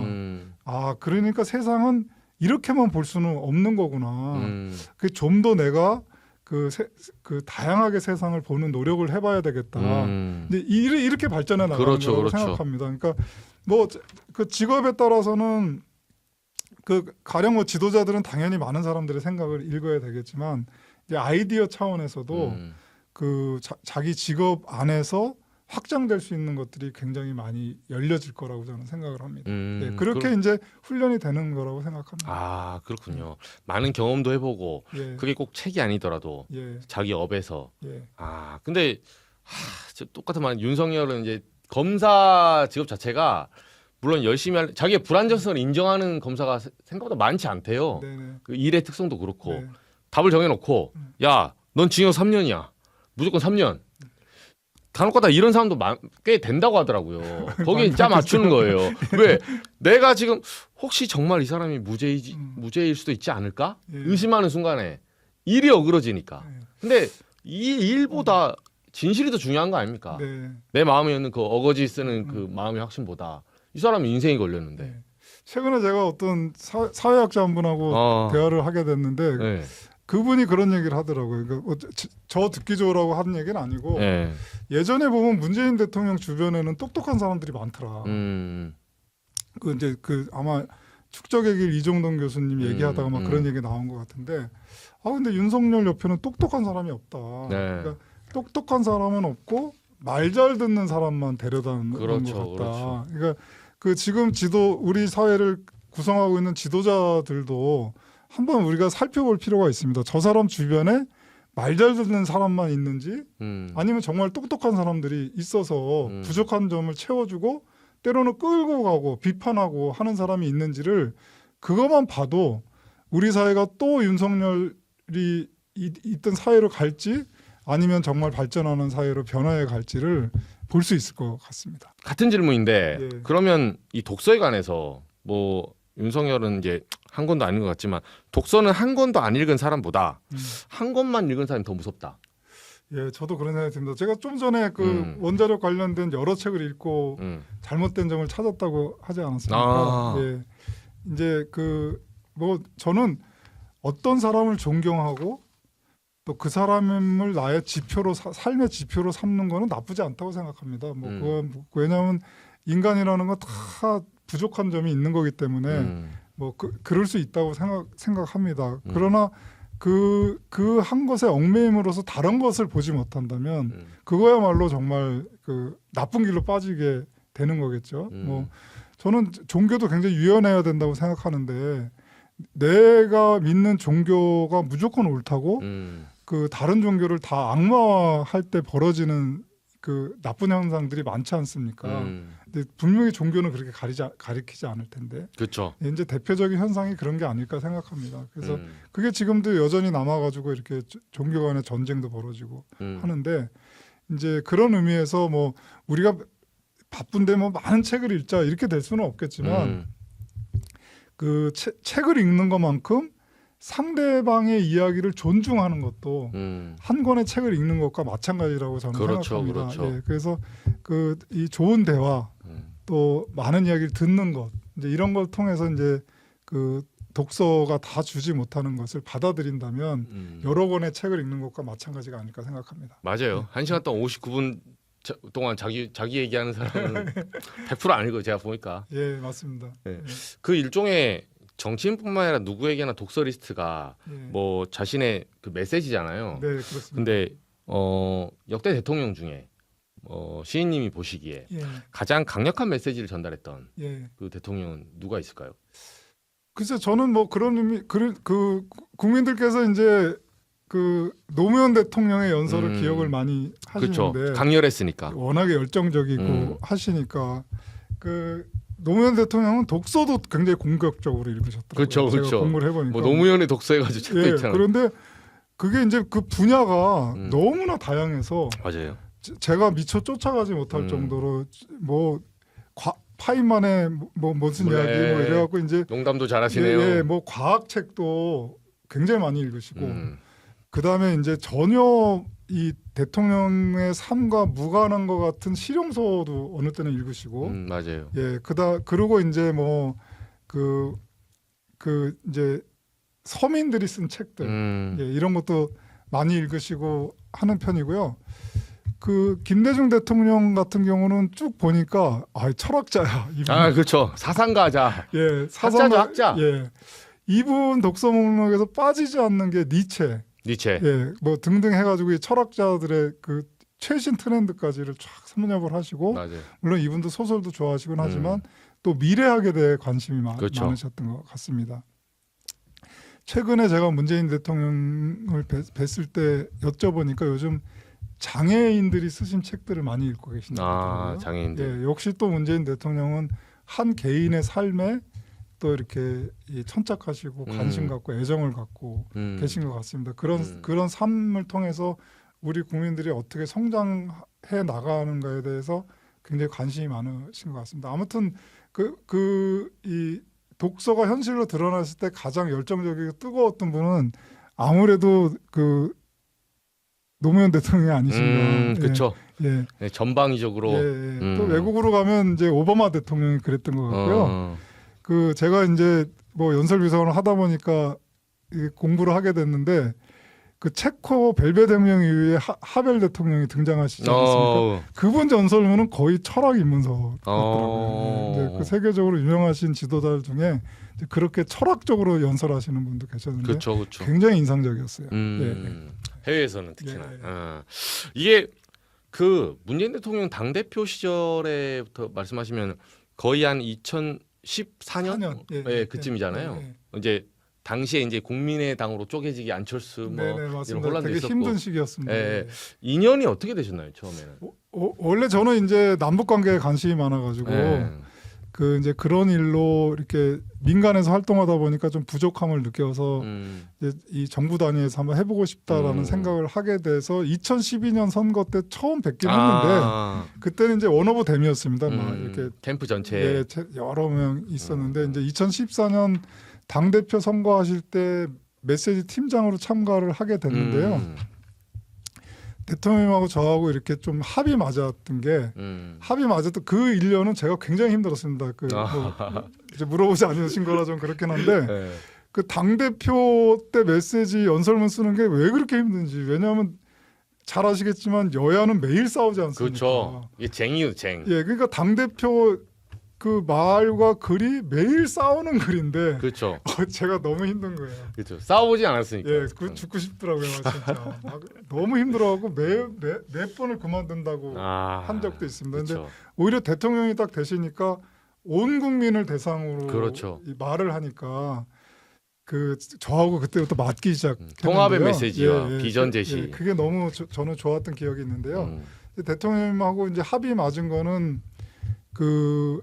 아, 그러니까 세상은 이렇게만 볼 수는 없는 거구나. 그 좀 더 내가 그 다양하게 세상을 보는 노력을 해봐야 되겠다. 근데 이렇게 발전해 나가는 그렇죠, 거라고 그렇죠. 생각합니다. 그러니까 뭐 그 직업에 따라서는 그 가령 뭐 지도자들은 당연히 많은 사람들의 생각을 읽어야 되겠지만 이제 아이디어 차원에서도 그 자기 직업 안에서 확장될 수 있는 것들이 굉장히 많이 열려질 거라고 저는 생각을 합니다. 네, 그렇게 이제 훈련이 되는 거라고 생각합니다. 아, 그렇군요. 많은 경험도 해보고 예. 그게 꼭 책이 아니더라도 예. 자기 업에서 예. 근데 똑같은 말 윤석열은 이제 검사 직업 자체가 물론 열심히 자기의 불안정성을 인정하는 검사가 생각보다 많지 않대요. 네네. 그 일의 특성도 그렇고 네. 답을 정해놓고 야, 넌 징역 3년이야. 무조건 3년. 간혹가다 이런 사람도 꽤 된다고 하더라고요. 거기에 짜 맞추는 거예요. 왜? 내가 지금 혹시 정말 이 사람이 무죄일 수도 있지 않을까? 예. 의심하는 순간에 일이 어그러지니까. 예. 근데 이 일보다 진실이 더 중요한 거 아닙니까? 네. 내 마음에 있는 그 어거지 쓰는 그 마음의 확신보다 이 사람이 인생이 걸렸는데. 네. 최근에 제가 어떤 사회학자 한 분하고 대화를 하게 됐는데 네. 그분이 그런 얘기를 하더라고요. 그러니까 저 듣기 좋으라고 하는 얘기는 아니고 네. 예전에 보면 문재인 대통령 주변에는 똑똑한 사람들이 많더라. 그 이제 그 아마 축적의 길 이종동 교수님 얘기하다가 막 그런 얘기 나온 것 같은데 근데 윤석열 옆에는 똑똑한 사람이 없다. 네. 그러니까 똑똑한 사람은 없고 말 잘 듣는 사람만 데려다 놓은 그렇죠, 것 같다. 그렇죠. 그러니까 그 지금 우리 사회를 구성하고 있는 지도자들도 한번 우리가 살펴볼 필요가 있습니다. 저 사람 주변에 말 잘 듣는 사람만 있는지 아니면 정말 똑똑한 사람들이 있어서 부족한 점을 채워주고 때로는 끌고 가고 비판하고 하는 사람이 있는지를 그것만 봐도 우리 사회가 또 윤석열이 있던 사회로 갈지 아니면 정말 발전하는 사회로 변화해 갈지를 볼 수 있을 것 같습니다. 같은 질문인데 예. 그러면 이 독서에 관해서 뭐 윤석열은 이제 한 권도 안 읽은 것 같지만 독서는 한 권도 안 읽은 사람보다 한 권만 읽은 사람이 더 무섭다. 예, 저도 그런 생각이 듭니다. 제가 좀 전에 그 원자력 관련된 여러 책을 읽고 잘못된 점을 찾았다고 하지 않았습니까? 예, 이제 뭐 저는 어떤 사람을 존경하고 또 그 사람을 나의 지표로 삶의 지표로 삼는 거는 나쁘지 않다고 생각합니다. 뭐 그건 왜냐하면 인간이라는 건 다 부족한 점이 있는 거기 때문에 뭐 그럴 수 있다고 생각합니다. 그러나 그 한 것에 얽매임으로써 다른 것을 보지 못한다면 그거야말로 정말 그 나쁜 길로 빠지게 되는 거겠죠. 뭐 저는 종교도 굉장히 유연해야 된다고 생각하는데 내가 믿는 종교가 무조건 옳다고 그 다른 종교를 다 악마화할 때 벌어지는 그 나쁜 현상들이 많지 않습니까? 근데 분명히 종교는 그렇게 가리키지 않을 텐데. 그렇죠. 이제 대표적인 현상이 그런 게 아닐까 생각합니다. 그래서 그게 지금도 여전히 남아가지고 이렇게 종교 간의 전쟁도 벌어지고 하는데 이제 그런 의미에서 뭐 우리가 바쁜데 뭐 많은 책을 읽자 이렇게 될 수는 없겠지만 그 책을 읽는 것만큼 상대방의 이야기를 존중하는 것도 한 권의 책을 읽는 것과 마찬가지라고 저는 생각합니다. 그렇죠. 예, 그래서 그 이 좋은 대화 또 많은 이야기를 듣는 것 이제 이런 걸 통해서 이제 그 독서가 다 주지 못하는 것을 받아들인다면 여러 권의 책을 읽는 것과 마찬가지가 아닐까 생각합니다. 맞아요. 1시간 동안 59분 동안 자기 얘기하는 사람은 100% 아니고 제가 보니까. 예, 맞습니다. 예. 그 일종의 정치인뿐만 아니라 누구에게나 독서 리스트가 예. 뭐 자신의 그 메시지잖아요. 네, 그렇습니다. 근데 역대 대통령 중에 시인님이 보시기에 예. 가장 강력한 메시지를 전달했던 예. 그 대통령은 누가 있을까요? 글쎄 저는 뭐 그런 의미 그 국민들께서 이제 그 노무현 대통령의 연설을 기억을 많이 하시는데 그렇죠. 강렬했으니까. 워낙에 열정적이고 하시니까 그 노무현 대통령은 독서도 굉장히 공격적으로 읽으셨더라고요. 그렇죠, 제가 그렇죠. 공부를 해보니까 뭐 노무현의 독서해가지고 책도 예, 있잖아요. 그런데 그게 이제 그 분야가 너무나 다양해서 맞아요. 제가 미처 쫓아가지 못할 정도로 뭐 파인만의 뭐 무슨 이야기 뭐 이래갖고 이제 농담도 잘하시네요. 예, 뭐 과학책도 굉장히 많이 읽으시고 그 다음에 이제 전혀 이 대통령의 삶과 무관한 것 같은 실용서도 어느 때는 읽으시고 맞아요. 예, 그리고 이제 뭐 그 이제 서민들이 쓴 책들 예, 이런 것도 많이 읽으시고 하는 편이고요. 그 김대중 대통령 같은 경우는 쭉 보니까 철학자야. 이분. 그렇죠. 사상가자. 예, 학자죠, 학자. 예, 이분 독서 목록에서 빠지지 않는 게 니체. 예, 뭐 등등 해가지고 이 철학자들의 그 최신 트렌드까지를 쫙 섭렵을 하시고 맞아요. 물론 이분도 소설도 좋아하시곤 하지만 또 미래학에 대해 관심이 그렇죠. 많으셨던 것 같습니다. 최근에 제가 문재인 대통령을 뵀을 때 여쭤보니까 요즘 장애인들이 쓰신 책들을 많이 읽고 계신다고요. 장애인들. 예, 역시 또 문재인 대통령은 한 개인의 삶에 또 이렇게 천착하시고 관심 갖고 애정을 갖고 계신 것 같습니다. 그런 삶을 통해서 우리 국민들이 어떻게 성장해 나가는가에 대해서 굉장히 관심이 많으신 것 같습니다. 아무튼 이 독서가 현실로 드러났을 때 가장 열정적이고 뜨거웠던 분은 아무래도 그 노무현 대통령이 아니신가. 그렇죠. 예. 네, 전방위적으로. 또 외국으로 가면 이제 오바마 대통령이 그랬던 것 같고요. 그 제가 이제 뭐 연설비서관을 하다 보니까 공부를 하게 됐는데 그 체코 벨베 혁명 이후에 하벨 대통령이 등장하시지 않습니까? 그분 전설문은 거의 철학 입문서 같더라고요. 그 세계적으로 유명하신 지도자들 중에 그렇게 철학적으로 연설하시는 분도 계셨는데 그렇죠. 굉장히 인상적이었어요. 해외에서는 특히나. 이게 그 문재인 대통령 당 대표 시절에부터 말씀하시면 거의 한 2014년 그쯤이잖아요. 이제 당시에 이제 국민의당으로 쪼개지기 안철수 뭐 이런 혼란도 되게 있었고 힘든 시기였습니다. 인연이 어떻게 되셨나요 처음에는? 원래 저는 이제 남북 관계에 관심이 많아가지고 그 이제 그런 일로 이렇게 민간에서 활동하다 보니까 좀 부족함을 느껴서 이제 이 정부 단위에서 한번 해보고 싶다라는 생각을 하게 돼서 2012년 선거 때 처음 뵙긴 했는데 그때는 이제 원오브 댐이었습니다. 막 이렇게 캠프 전체 여러 명 있었는데 이제 2014년 당 대표 선거하실 때 메시지 팀장으로 참가를 하게 됐는데요. 대통령하고 저하고 이렇게 좀 합이 맞았던 게 합이 맞았던 그 1년은 제가 굉장히 힘들었습니다. 뭐 이제 물어보지 않으신 거라 좀 그렇긴 한데 그 당 대표 때 메시지 연설문 쓰는 게 왜 그렇게 힘든지 왜냐하면 잘 아시겠지만 여야는 매일 싸우지 않습니까? 그렇죠. 이게 쟁이요 쟁. 예, 그러니까 당 대표 그 말과 글이 매일 싸우는 글인데 그렇죠. 제가 너무 힘든 거예요. 그렇죠. 싸워보지 않았으니까. 예, 그 죽고 싶더라고요, 진짜. 너무 힘들어하고 몇 번을 그만둔다고 한 적도 있습니다. 그렇죠. 근데 오히려 대통령이 딱 되시니까 온 국민을 대상으로 그렇죠. 이 말을 하니까 그 저하고 그때부터 맞기 시작했는데요. 통합의 메시지와 비전 제시. 그게 너무 저는 좋았던 기억이 있는데요. 대통령님하고 이제 합의 맞은 거는 그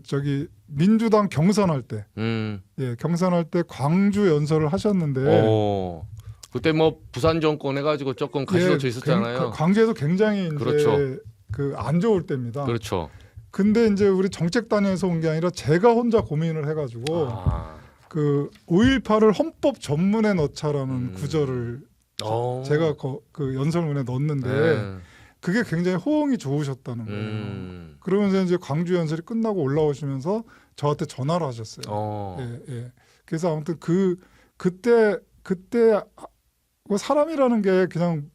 저기 민주당 경선할 때, 경선할 때 광주 연설을 하셨는데, 그때 뭐 부산 정권 해가지고 조금 가시도쳐 있었잖아요. 광주에서 굉장히 이제 그렇죠. 그 안 좋을 때입니다. 그렇죠. 근데 이제 우리 정책단에서 온 게 아니라 제가 혼자 고민을 해가지고 그 5.18을 헌법 전문에 넣자라는 구절을 제가 그 연설문에 넣었는데. 그게 굉장히 호응이 좋으셨다는 거예요. 그러면서 이제 광주 연설이 끝나고 올라오시면서 저한테 전화를 하셨어요. 예. 그래서 아무튼 그때 뭐 사람이라는 게 그냥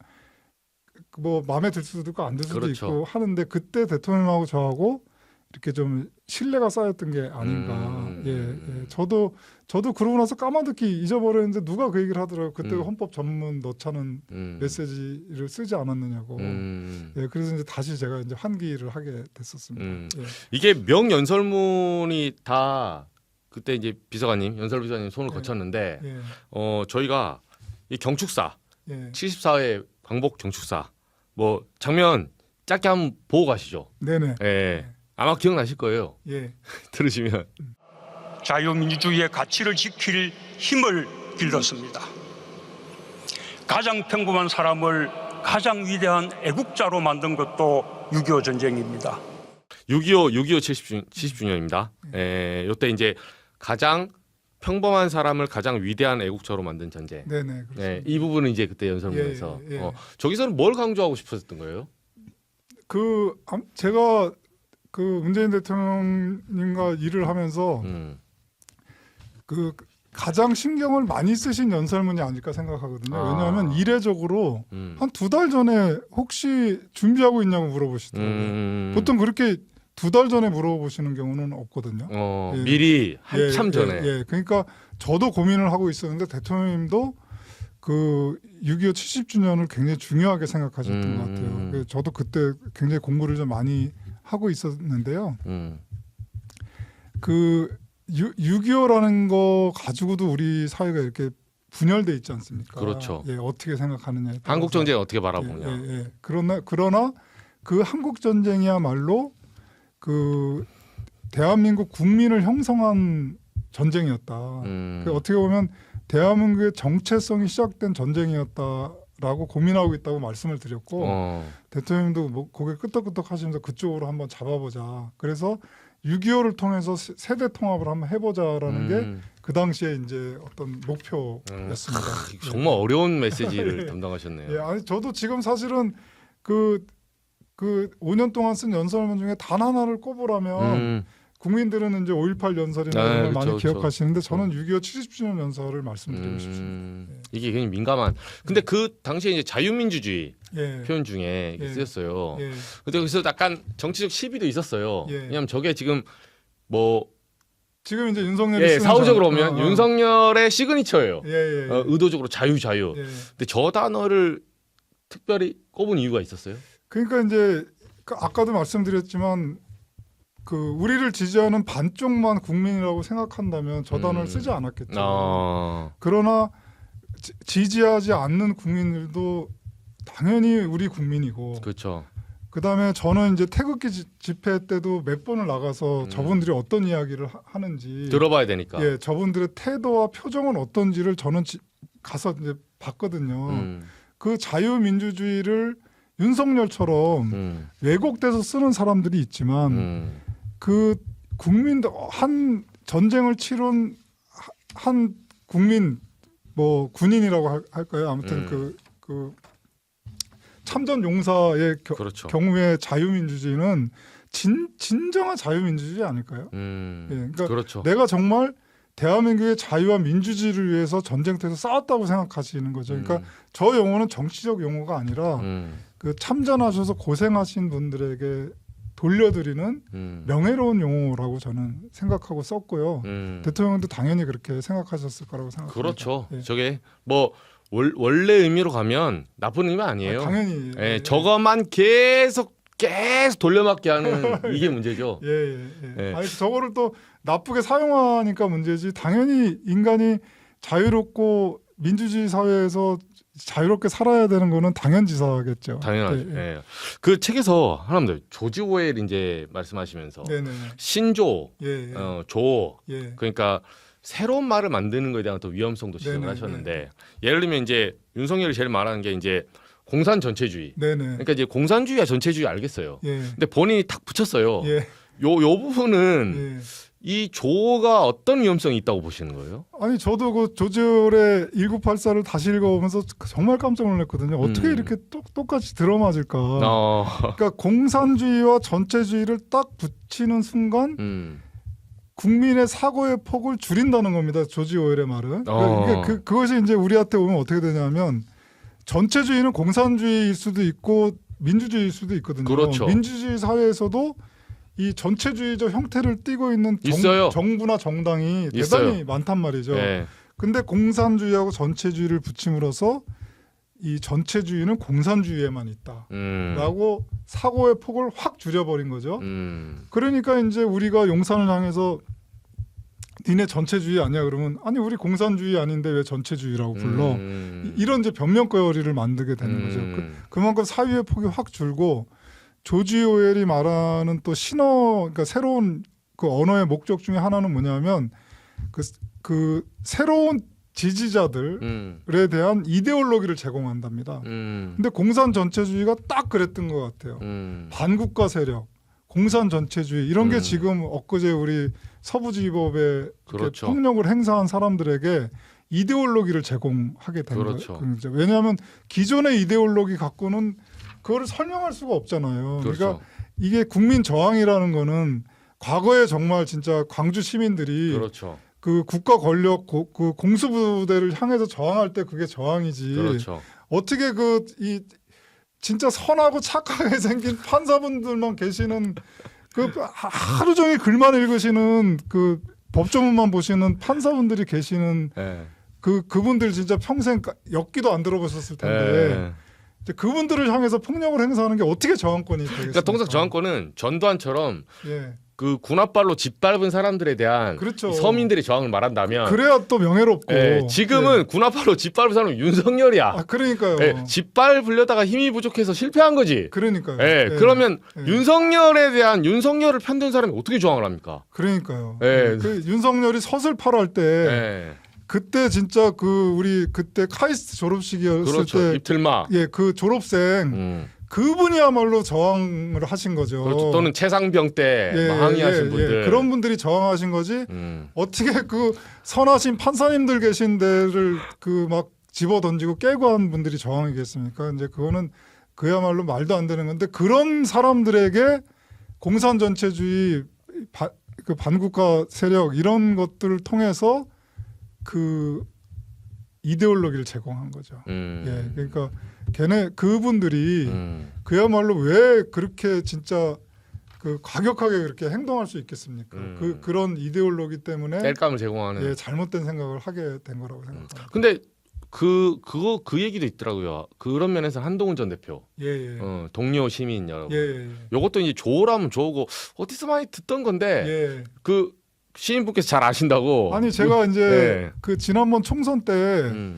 뭐 마음에 들 수도 있고 안 들 수도 그렇죠. 있고 하는데 그때 대통령하고 저하고 이렇게 좀 신뢰가 쌓였던 게 아닌가. 예. 저도 그러고 나서 까마득히 잊어버렸는데 누가 그 얘기를 하더라고요. 그때 헌법 전문 넣자는 메시지를 쓰지 않았느냐고. 예, 그래서 이제 다시 제가 이제 환기를 하게 됐었습니다. 예. 이게 명연설문이 다 그때 이제 비서관님, 연설비서관님 손을 거쳤는데 저희가 이 경축사 74회 광복 경축사 뭐 장면 짧게 한번 보고 가시죠. 네네. 예. 아마 기억나실 거예요. 예. 들으시면. 자유민주주의의 가치를 지킬 힘을 길렀습니다. 가장 평범한 사람을 가장 위대한 애국자로 만든 것도 6.25 전쟁입니다. 6.25 70주년입니다. 이때 이제 가장 평범한 사람을 가장 위대한 애국자로 만든 전쟁. 네네. 이 부분은 이제 그때 연설문에서 저기서는 뭘 강조하고 싶었던 거예요? 제가 그 문재인 대통령님과 일을 하면서 그 가장 신경을 많이 쓰신 연설문이 아닐까 생각하거든요. 왜냐하면 이례적으로 한 2달 전에 혹시 준비하고 있냐고 물어보시더라고요. 보통 그렇게 2달 전에 물어보시는 경우는 없거든요. 미리 한참 전에. 그러니까 저도 고민을 하고 있었는데 대통령님도 그 6.25 70주년을 굉장히 중요하게 생각하셨던 것 같아요. 저도 그때 굉장히 공부를 좀 많이 하고 있었는데요. 그 6.25라는 거 가지고도 우리 사회가 이렇게 분열돼 있지 않습니까? 그렇죠. 예, 어떻게 생각하느냐에 따라서. 한국 전쟁 어떻게 바라보냐. 그러나 그 한국 전쟁이야말로 그 대한민국 국민을 형성한 전쟁이었다. 어떻게 보면 대한민국의 정체성이 시작된 전쟁이었다라고 고민하고 있다고 말씀을 드렸고 대통령님도 뭐 고개 끄덕끄덕 하시면서 그쪽으로 한번 잡아보자. 그래서 6.25를 통해서 세대 통합을 한번 해보자라는 게 그 당시에 이제 어떤 목표였습니다. 정말 어려운 메시지를 담당하셨네요. 예, 아니 저도 지금 사실은 그 5년 동안 쓴 연설문 중에 단 하나를 꼽으라면 국민들은 이제 5.18 연설이나 이런 걸 그렇죠, 많이 그렇죠. 기억하시는데 저는 6.25 70주년 연설을 말씀드리고 싶습니다. 이게 굉장히 민감한. 근데 그 당시에 이제 자유민주주의 예. 표현 중에 예. 쓰였어요. 예. 근데 그래서 약간 정치적 시비도 있었어요. 예. 왜냐하면 저게 지금 뭐 지금 이제 윤석열이 사후적으로 보면 윤석열의 시그니처예요. 예. 의도적으로 자유. 예. 근데 저 단어를 특별히 꼽은 이유가 있었어요? 그러니까 이제 아까도 말씀드렸지만 그 우리를 지지하는 반쪽만 국민이라고 생각한다면 저 단어를 쓰지 않았겠죠. 그러나 지지하지 않는 국민들도 당연히 우리 국민이고. 그렇죠. 그다음에 저는 이제 태극기 집회 때도 몇 번을 나가서 저분들이 어떤 이야기를 하는지 들어봐야 되니까. 예, 저분들의 태도와 표정은 어떤지를 저는 가서 이제 봤거든요. 그 자유민주주의를 윤석열처럼 왜곡돼서 쓰는 사람들이 있지만 그 국민들 한 전쟁을 치른 한 국민 뭐 군인이라고 할까요? 아무튼 그 참전 용사의 그렇죠. 경우에 자유민주주의는 진정한 자유민주주의 아닐까요? 예, 그러니까 그렇죠. 내가 정말 대한민국의 자유와 민주주의를 위해서 전쟁터에서 싸웠다고 생각하시는 거죠. 그러니까 저 용어는 정치적 용어가 아니라 그 참전하셔서 고생하신 분들에게 돌려드리는 명예로운 용어라고 저는 생각하고 썼고요. 대통령도 당연히 그렇게 생각하셨을 거라고 생각합니다. 그렇죠. 예. 저게 뭐 원래 의미로 가면 나쁜 의미 아니에요. 당연히 예, 저것만 계속 돌려막기 하는 이게 문제죠. 예. 아니 저거를 또 나쁘게 사용하니까 문제지. 당연히 인간이 자유롭고 민주주의 사회에서 자유롭게 살아야 되는 거는 당연지사겠죠. 당연하죠. 예. 그 책에서 하나만 더 조지 오웰 이제 말씀하시면서 신조, 조, 그러니까 새로운 말을 만드는 거에 대한 또 위험성도 지적을 하셨는데 예를 들면 이제 윤석열이 제일 말하는 게 이제 공산 전체주의. 그러니까 이제 공산주의와 전체주의 알겠어요. 근데 본인이 탁 붙였어요. 요 부분은 이 조가 어떤 위험성이 있다고 보시는 거예요? 아니 저도 그 조지 오웰의 1984를 다시 읽어보면서 정말 깜짝 놀랐거든요. 어떻게 이렇게 똑같이 들어맞을까? 그러니까 공산주의와 전체주의를 딱 붙이는 순간 국민의 사고의 폭을 줄인다는 겁니다. 조지 오웰의 말은. 그러니까 그것이 이제 우리한테 오면 어떻게 되냐면 전체주의는 공산주의일 수도 있고 민주주의일 수도 있거든요. 그렇죠. 민주주의 사회에서도 이 전체주의적 형태를 띠고 있는 정부나 정당이 대단히 많단 말이죠. 근데 공산주의하고 전체주의를 붙임으로써 이 전체주의는 공산주의에만 있다라고 사고의 폭을 확 줄여버린 거죠. 그러니까 이제 우리가 용산을 향해서 니네 전체주의 아니야 그러면 아니 우리 공산주의 아닌데 왜 전체주의라고 불러? 이런 이제 변명거리를 만들게 되는 거죠. 그만큼 사유의 폭이 확 줄고 조지 오웰이 말하는 또 그러니까 새로운 그 언어의 목적 중에 하나는 뭐냐면 그 새로운 지지자들에 대한 이데올로기를 제공한답니다. 근데 공산 전체주의가 딱 그랬던 것 같아요. 반국가 세력, 공산 전체주의 이런 게 지금 엊그제 우리 서부지법에 그렇죠. 폭력을 행사한 사람들에게 이데올로기를 제공하게 된 그렇죠. 거죠. 왜냐하면 기존의 이데올로기 갖고는 그거를 설명할 수가 없잖아요. 그렇죠. 그러니까 이게 국민 저항이라는 거는 과거에 정말 진짜 광주 시민들이 그렇죠. 그 국가 권력 그 공수부대를 향해서 저항할 때 그게 저항이지. 그렇죠. 어떻게 이 진짜 선하고 착하게 생긴 판사분들만 계시는 그 하루 종일 글만 읽으시는 그 법조문만 보시는 판사분들이 계시는 그분들 진짜 평생 엽기도 안 들어보셨을 텐데 그분들을 향해서 폭력을 행사하는 게 어떻게 저항권이 되겠습니까? 그러니까 통상 저항권은 전두환처럼 그 군홧발로 짓밟은 사람들에 대한 그렇죠. 서민들의 저항을 말한다면 그래야 또 명예롭고 지금은 군홧발로 짓밟은 사람은 윤석열이야. 그러니까요. 짓밟으려다가 힘이 부족해서 실패한 거지. 그러니까요. 그러면 윤석열에 대한 윤석열을 편든 사람이 어떻게 저항을 합니까? 그러니까요. 그 윤석열이 서슬팔할 때 그때 진짜 우리 그때 카이스트 졸업식이었을 그렇죠. 때 입틀마. 그 졸업생 그분이야말로 저항을 하신 거죠. 그렇죠. 또는 최상병 때 항의하신 분들. 그런 분들이 저항하신 거지. 어떻게 그 선하신 판사님들 계신 데를 막 집어 던지고 깨고 한 분들이 저항이겠습니까? 이제 그거는 그야말로 말도 안 되는 건데 그런 사람들에게 공산 전체주의 그 반국가 세력 이런 것들을 통해서 그 이데올로기를 제공한 거죠. 그러니까 그분들이 그야말로 왜 그렇게 진짜 그 과격하게 그렇게 행동할 수 있겠습니까? 그런 이데올로기 때문에 땔감을 제공하는 잘못된 생각을 하게 된 거라고 생각합니다. 근데 그 얘기도 있더라고요. 그런 면에서 한동훈 전 대표, 동료 시민 여러분, 요것도 이제 조라면 조고 어디서 많이 듣던 건데 그 시인분께서 잘 아신다고. 아니 제가 이제 그 지난번 총선 때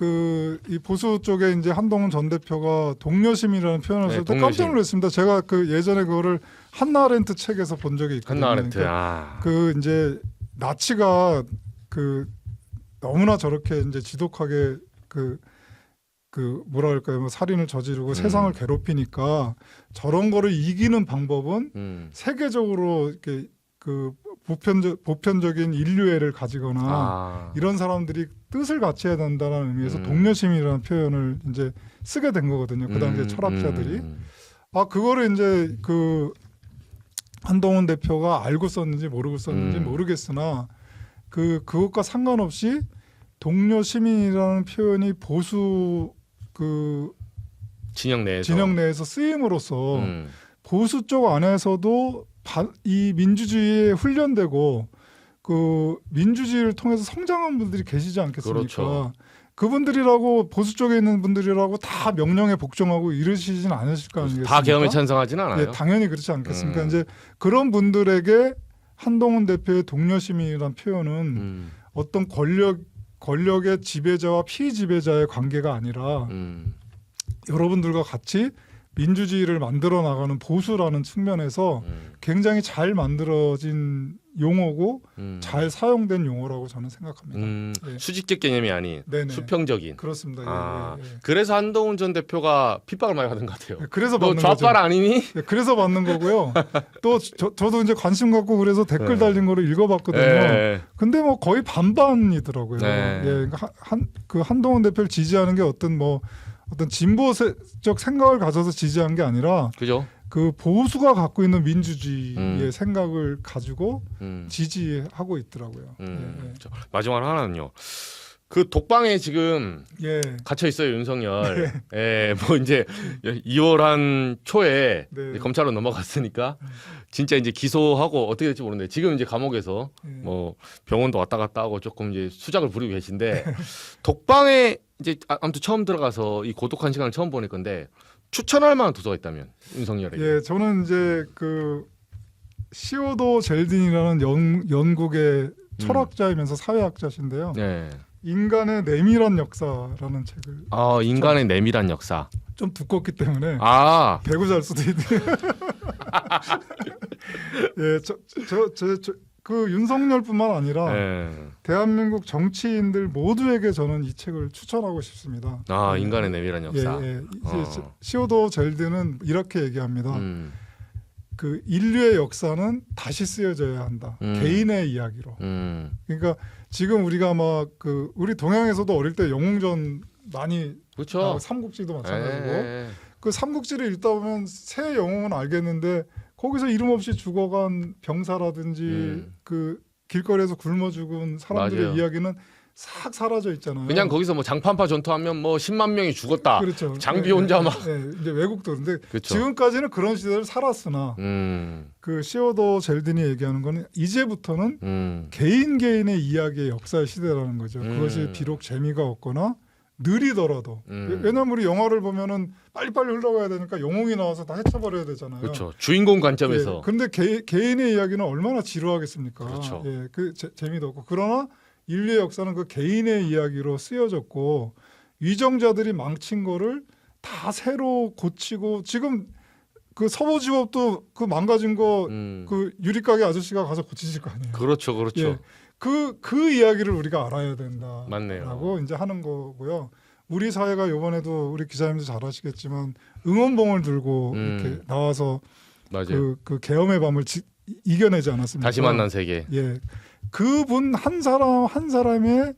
이 보수 쪽에 이제 한동훈 전 대표가 동료심이라는 표현을 쓸 때 깜짝 놀랐습니다. 제가 그 예전에 그거를 한나 아렌트 책에서 본 적이 있거든요. 한나 아렌트. 그 이제 나치가 그 너무나 저렇게 이제 지독하게 그 뭐라 할까요? 살인을 저지르고 세상을 괴롭히니까 저런 거를 이기는 방법은 세계적으로 이렇게 그 보편적인 인류애를 가지거나 이런 사람들이 뜻을 같이 해야 된다는 의미에서 동료심이라는 표현을 이제 쓰게 된 거거든요. 그 당시에 철학자들이 그거를 이제 그 한동훈 대표가 알고 썼는지 모르고 썼는지 모르겠으나 그것과 상관없이 동료시민이라는 표현이 보수 그 진영 내에서 쓰임으로써 보수 쪽 안에서도 이 민주주의에 훈련되고 그 민주주의를 통해서 성장한 분들이 계시지 않겠습니까? 그렇죠. 그분들이라고 보수 쪽에 있는 분들이라고 다 명령에 복종하고 이러시진 않으실 거 아니겠습니까? 다 계엄에 찬성하진 않아요. 예, 당연히 그렇지 않겠습니까? 이제 그런 분들에게 한동훈 대표의 동료심이라는 표현은 어떤 권력의 지배자와 피지배자의 관계가 아니라 여러분들과 같이 민주주의를 만들어 나가는 보수라는 측면에서 굉장히 잘 만들어진 용어고 잘 사용된 용어라고 저는 생각합니다. 예. 수직적 개념이 아닌 네네. 수평적인. 그렇습니다. 예, 예, 예. 그래서 한동훈 전 대표가 핍박을 많이 받은 것 같아요. 예, 그래서 너 받는 거죠. 좌빨 아니니? 예, 그래서 받는 거고요. 또 저도 이제 관심 갖고 그래서 댓글 달린 거를 읽어봤거든요. 예. 근데 뭐 거의 반반이더라고요. 네. 예, 그러니까 그 한동훈 대표를 지지하는 게 어떤 진보적 생각을 가져서 지지한 게 아니라 그죠? 그 보수가 갖고 있는 민주주의의 생각을 가지고 지지하고 있더라고요. 예, 그렇죠. 마지막 하나는요. 그 독방에 지금 예. 갇혀 있어요, 윤석열. 예, 뭐 이제 2월 한 초에 네. 이제 검찰로 넘어갔으니까 진짜 이제 기소하고 어떻게 될지 모르는데 지금 이제 감옥에서 뭐 병원도 왔다 갔다 하고 조금 이제 수작을 부리고 계신데 독방에 이제 아무튼 처음 들어가서 이 고독한 시간을 처음 보낼 건데 추천할 만한 도서가 있다면 윤석열에게. 예, 저는 이제 그 시오도 젤딘이라는 영국의 철학자이면서 사회학자신데요. 네. 인간의 내밀한 역사라는 책을 인간의 내밀한 역사. 좀 두껍기 때문에 배구 잘 수도 있는. 예, 그 윤석열뿐만 아니라 대한민국 정치인들 모두에게 저는 이 책을 추천하고 싶습니다. 인간의 내밀한 역사. 예, 예. 이제 시오도 젤드는 이렇게 얘기합니다. 그 인류의 역사는 다시 쓰여져야 한다. 개인의 이야기로. 그러니까 지금 우리가 막 우리 동양에서도 어릴 때 영웅전 많이 그렇죠. 삼국지도 마찬가지고 그 삼국지를 읽다 보면 새 영웅은 알겠는데 거기서 이름 없이 죽어간 병사라든지 그 길거리에서 굶어 죽은 사람들의 맞아요. 이야기는 싹 사라져 있잖아요. 그냥 거기서 뭐 장판파 전투하면 뭐 10만 명이 죽었다. 그렇죠. 장비 혼자 막. 이제 외국도 근데 그렇죠. 지금까지는 그런 시대를 살았으나 그 시오도 젤딘이 얘기하는 거는 이제부터는 개인의 이야기의 역사의 시대라는 거죠. 그것이 비록 재미가 없거나 느리더라도 왜냐면 우리 영화를 보면은 빨리빨리 흘러가야 되니까 영웅이 나와서 다 헤쳐버려야 되잖아요. 그렇죠. 주인공 관점에서. 그런데 개인의 이야기는 얼마나 지루하겠습니까? 그렇죠. 예, 그 재미도 없고 그러나 인류의 역사는 그 개인의 이야기로 쓰여졌고 위정자들이 망친 거를 다 새로 고치고 지금 그 서부지법도 그 망가진 거 그 유리가게 아저씨가 가서 고치실 거 아니에요. 그렇죠, 그렇죠. 예, 그 이야기를 우리가 알아야 된다. 맞네요. 라고 이제 하는 거고요. 우리 사회가 이번에도 우리 기자님도 잘 아시겠지만 응원봉을 들고 이렇게 나와서 맞아요. 그 계엄의 밤을 이겨내지 않았습니까? 다시 만난 세계. 예, 그분 한 사람의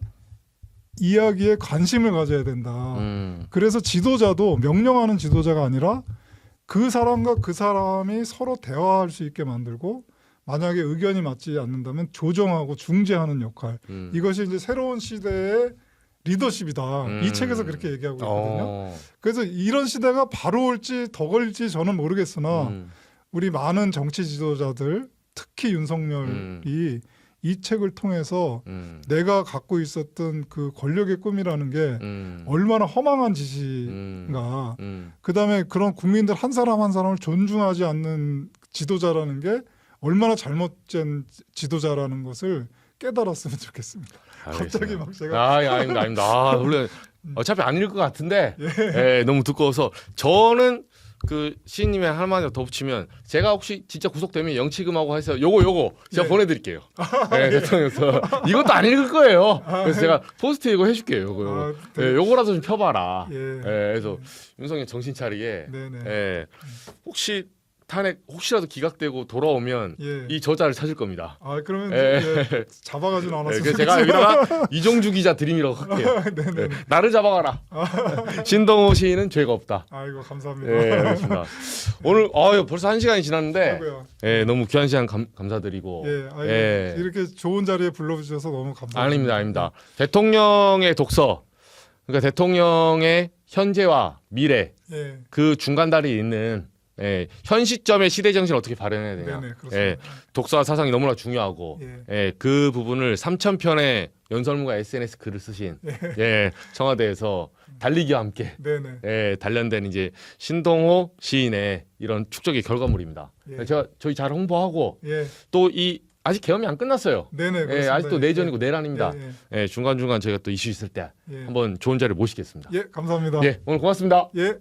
이야기에 관심을 가져야 된다. 그래서 지도자도 명령하는 지도자가 아니라 그 사람과 그 사람이 서로 대화할 수 있게 만들고 만약에 의견이 맞지 않는다면 조정하고 중재하는 역할. 이것이 이제 새로운 시대의 리더십이다. 이 책에서 그렇게 얘기하고 있거든요. 그래서 이런 시대가 바로 올지 더 걸릴지 저는 모르겠으나 우리 많은 정치 지도자들 특히 윤석열이 이 책을 통해서 내가 갖고 있었던 그 권력의 꿈이라는 게 얼마나 허망한 짓인가. 그다음에 그런 국민들 한 사람 한 사람을 존중하지 않는 지도자라는 게 얼마나 잘못된 지도자라는 것을 깨달았으면 좋겠습니다. 갑자기 막 제가 아닙니다. 원래 어차피 안 읽을 것 같은데 예, 너무 두꺼워서 저는 그 시인님의 한마디 더 붙이면 제가 혹시 진짜 구속되면 영치금하고 해서 요거 제가 보내드릴게요. 대통령서 이것도 안 읽을 거예요. 그래서 제가 포스트 이거 해줄게요. 요거. 요거라도 좀 펴봐라. 그래서 윤석열 정신 차리게. 혹시 탄핵 혹시라도 기각되고 돌아오면 이 저자를 찾을 겁니다. 그러면 잡아가지는 않았으면 그래서 제가 여기다가 이종주 기자 드림이라고 할게요. 나를 잡아가라. 신동호 시인은 죄가 없다. 아이고 감사합니다. 그렇습니다. 오늘 벌써 1시간이 지났는데 너무 귀한 시간 감사드리고 이렇게 좋은 자리에 불러주셔서 너무 감사합니다. 아닙니다. 대통령의 독서, 그러니까 대통령의 현재와 미래 그 중간 다리에 있는 예, 현 시점의 시대 정신을 어떻게 발현해야 되냐. 네네, 그렇습니다. 예, 독서와 사상이 너무나 중요하고 예. 예, 그 부분을 3,000편의 연설문과 SNS 글을 쓰신 예, 청와대에서 달리기와 함께 네네. 예, 단련된 이제 신동호 시인의 이런 축적의 결과물입니다. 예. 제가 저희 잘 홍보하고 예. 또 이 아직 계엄이 안 끝났어요. 네네. 예, 그렇습니다. 아직도 내전이고 내란입니다. 예. 예, 중간중간 저희가 또 이슈 있을 때 예. 한번 좋은 자리를 모시겠습니다. 예, 감사합니다. 예, 오늘 고맙습니다. 예.